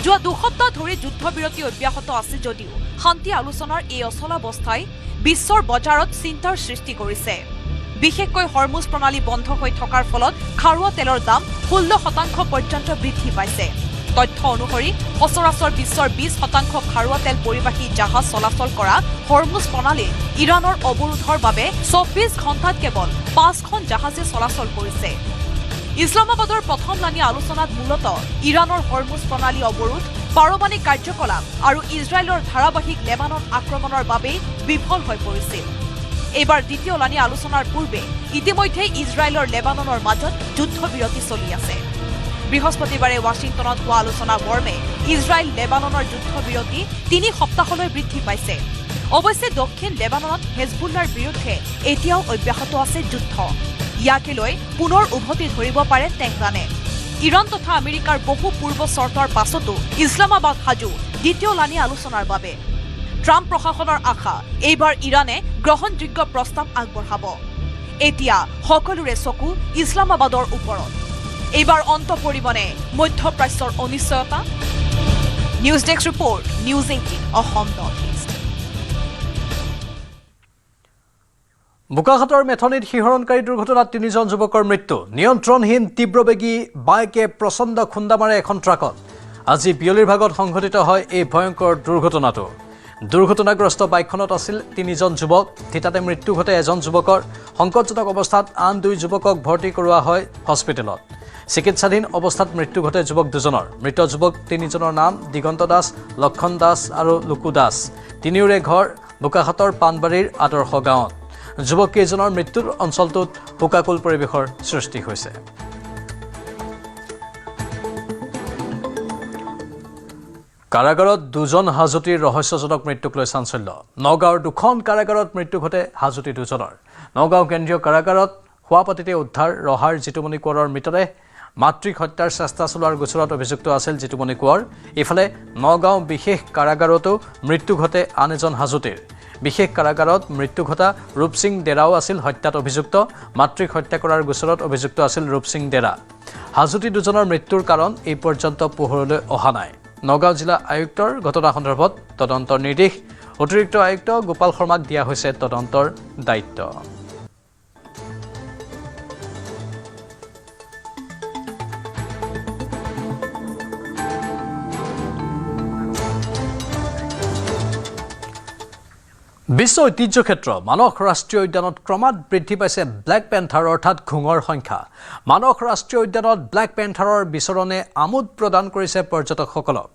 যোৱা 2 সপ্তাহ ধৰি যুদ্ধবিৰতি অব্যাহত আছে যদিও শান্তি আলোচনাৰ এই অচলাৱস্থাই বিশ্বৰ বজাৰত চিন্তাৰ সৃষ্টি কৰিছে। বিশেষকৈ হৰমুজ প্ৰণালী বন্ধ হৈ থকাৰ ফলত খাৰুৱা তেলৰ দাম 16% পৰ্যন্ত বৃদ্ধি পাইছে। তথ্য অনুসৰি সচৰাচৰ বিশ্বৰ 20% খাৰুৱা তেল পৰিবাহী জাহাজ চলাচল কৰা হৰমুজ প্ৰণালীত ইৰাণৰ অৱৰোধৰ বাবে 24 ঘণ্টাত কেৱল 5খন জাহাজে চলাচল কৰিছে। ইছলামাবাদৰ প্ৰথমলানি আলোচনাত মূলতঃ ইৰাণৰ হৰমুজ প্ৰণালী অৱৰোধ, পাৰমাণিক কাৰ্যকলাপ আৰু ইজৰাইলৰ ধাৰাবাহিক লেবানন আক্ৰমণৰ বাবে বিফল হৈ পৰিছিল। এইবাৰ দ্বিতীয়লানি আলোচনাৰ পূৰ্বে ইতিমধ্যে ইজৰাইলৰ লেবাননৰ মাজত যুদ্ধবিৰতি চলি আছে। বৃহস্পতিবাৰে ৱাশ্বিংটনত হোৱা আলোচনা মৰ্মে ইজৰাইল লেবাননৰ যুদ্ধবিৰতি 3 সপ্তাহলৈ বৃদ্ধি পাইছে। অৱশ্যে দক্ষিণ লেবাননত হেজবুল্লাৰ বিৰুদ্ধে এতিয়াও অব্যাহত আছে যুদ্ধ। ইয়াকে লৈ পুনৰ উভতি ধৰিব পাৰে টেহৰানে। ইৰাণ তথা আমেৰিকাৰ বহু পূৰ্ব চৰ্তৰ পাছতো ইছলামাবাদ সাজু দ্বিতীয়লানি আলোচনাৰ বাবে। ট্ৰাম্প প্ৰশাসনৰ আশা এইবাৰ ইৰাণে গ্ৰহণযোগ্য প্ৰস্তাৱ আগবঢ়াব। এতিয়া সকলোৰে চকু ইছলামাবাদৰ ওপৰত। এইবাৰ অন্ত পৰিবনে মধ্যপ্ৰাচ্যৰ অনিশ্চয়তা? News desk report, news 18 Assam north east. বোকাখাতৰ মেথনিত শিহৰণকাৰী দুৰ্ঘটনাত 3জন যুৱকৰ মৃত্যু। নিয়ন্ত্ৰণহীন তীব্ৰবেগী বাইকে প্ৰচণ্ড খুন্দা মাৰে এখন ট্ৰাকত। আজি বিয়লিৰ ভাগত সংঘটিত হয় এই ভয়ংকৰ দুৰ্ঘটনাটো। দুৰ্ঘটনাগ্ৰস্ত বাইকখনত আছিল 3জন যুৱক। থিতাতে মৃত্যু ঘটে এজন যুৱকৰ। সংকটজনক অৱস্থাত আন 2 যুৱকক ভৰ্তি কৰোৱা হয় হস্পিটেলত। চিকিৎসাধীন অৱস্থাত মৃত্যু ঘটে যুৱক 2জনৰ। মৃত যুৱক 3জনৰ নাম দিগন্ত দাস, লক্ষণ দাস আৰু লুকু দাস। তিনিওৰে ঘৰ বোকাখাতৰ পাণবাৰীৰ আদৰ্শ গাঁৱত। যুৱককেইজনৰ মৃত্যুৰ অঞ্চলটোত শোকাকুল পৰিৱেশৰ সৃষ্টি হৈছে। কাৰাগাৰত 2জন হাজোতীৰ ৰহস্যজনক মৃত্যুক লৈ চাঞ্চল্য। নগাঁৱৰ 2খন কাৰাগাৰত মৃত্যু ঘটে হাজোতী 2জনৰ। নগাঁও কেন্দ্ৰীয় কাৰাগাৰত শোৱাপাতিতে উদ্ধাৰ ৰহাৰ জিতুমণি কোঁৱৰৰ মৃতদেহ। মাতৃক হত্যাৰ চেষ্টা চলোৱাৰ গোচৰত অভিযুক্ত আছিল জিতুমণি কোঁৱৰ। ইফালে নগাঁও বিশেষ কাৰাগাৰতো মৃত্যু ঘটে আন এজন হাজোতীৰ। বিশেষ কাৰাগাৰত মৃত্যু ঘটা ৰূপসিং ডেৰাও আছিল হত্যাত অভিযুক্ত। মাতৃক হত্যা কৰাৰ গোচৰত অভিযুক্ত আছিল ৰূপসিং ডেৰা। হাজোতী 2জনৰ মৃত্যুৰ কাৰণ এই পৰ্যন্ত পোহৰলৈ অহা নাই। নগাঁও জিলা আয়ুক্তৰ ঘটনা সন্দৰ্ভত তদন্তৰ নিৰ্দেশ। অতিৰিক্ত আয়ুক্ত গোপাল শৰ্মাক দিয়া হৈছে তদন্তৰ দায়িত্ব। বিশ্ব ঐতিহ্য ক্ষেত্ৰ মানস ৰাষ্ট্ৰীয় উদ্যানত ক্ৰমাৎ বৃদ্ধি পাইছে ব্লেক পেন্থাৰ অৰ্থাৎ ঘোঙৰ সংখ্যা। মানস ৰাষ্ট্ৰীয় উদ্যানত ব্লেক পেন্থাৰৰ বিচৰণে আমোদ প্ৰদান কৰিছে পৰ্যটকসকলক।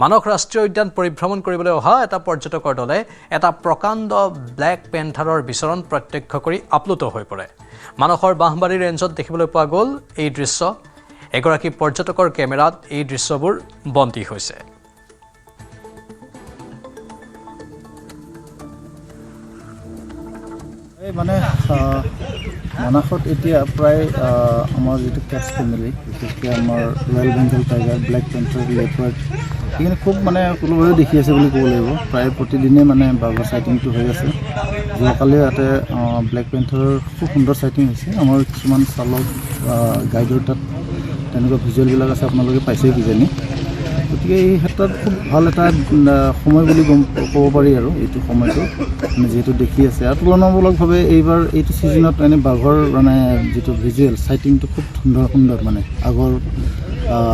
মানস ৰাষ্ট্ৰীয় উদ্যান পৰিভ্ৰমণ কৰিবলৈ অহা এটা পৰ্যটকৰ দলে এটা প্ৰকাণ্ড ব্লেক পেন্থাৰৰ বিচৰণ প্ৰত্যক্ষ কৰি আপ্লুত হৈ পৰে। মানসৰ বাঁহবাৰী ৰেঞ্জত দেখিবলৈ পোৱা গ'ল এই দৃশ্য। এগৰাকী পৰ্যটকৰ কেমেৰাত এই দৃশ্যবোৰ বন্দী হৈছে। মানে মানসত এতিয়া প্ৰায় আমাৰ যিটো কেটছ ফেমিলি, বিশেষকৈ আমাৰ royal Bengal tiger, black panther, leopard, এইখিনি খুব মানে সকলোভাৱে দেখি আছে বুলি ক'ব লাগিব। প্ৰায় প্ৰতিদিনে মানে বাঘৰ চাইটিংটো হৈ আছে। যোৱাকালিও ইয়াতে ব্লেক পেন্থাৰৰ খুব সুন্দৰ চাইটিং হৈছে। আমাৰ কিছুমান চালক গাইডৰ তাত তেনেকুৱা ভিজুৱেলবিলাক আছে, আপোনালোকে পাইছেই কিজানি। গতিকে এই ক্ষেত্ৰত খুব ভাল এটা সময় বুলি ক'ব পাৰি আৰু এইটো সময়টো মানে যিহেতু দেখি আছে। আৰু তুলনামূলকভাৱে এইবাৰ এইটো ছিজনত মানে বাঘৰ মানে যিটো ভিজুৱেল চাইটিংটো খুব সুন্দৰ মানে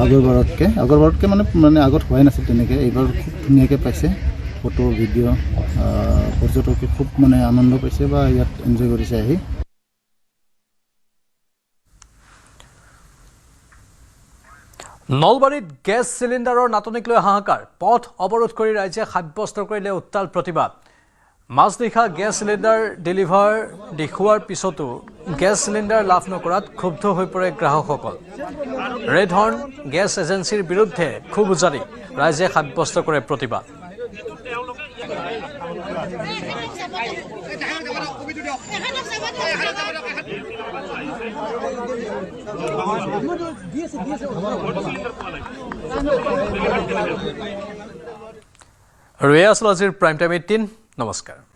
আগৰবাৰতকৈ মানে আগত হোৱাই নাছিল তেনেকৈ। এইবাৰ খুব ধুনীয়াকৈ পাইছে ফটো ভিডিঅ'। পৰ্যটকে খুব মানে আনন্দ পাইছে বা ইয়াত এনজয় কৰিছে আহি। নলবাৰীত গেছ চিলিণ্ডাৰৰ নাটনিক লৈ হাহাকাৰ। পথ অৱৰোধ কৰি ৰাইজে সাব্যস্ত কৰিলে উত্তাল প্ৰতিবাদ। মাজনিশা গেছ চিলিণ্ডাৰ ডেলিভাৰ দেখুওৱাৰ পিছতো গেছ চিলিণ্ডাৰ লাভ নকৰাত ক্ষুব্ধ হৈ পৰে গ্ৰাহকসকল। ৰেড হৰ্ণ গেছ এজেঞ্চিৰ বিৰুদ্ধে ক্ষোভ উজাৰি ৰাইজে সাব্যস্ত কৰে প্ৰতিবাদ। আৰু এয়া আছিল আজিৰ প্ৰাইম টাইম 18। নমস্কাৰ।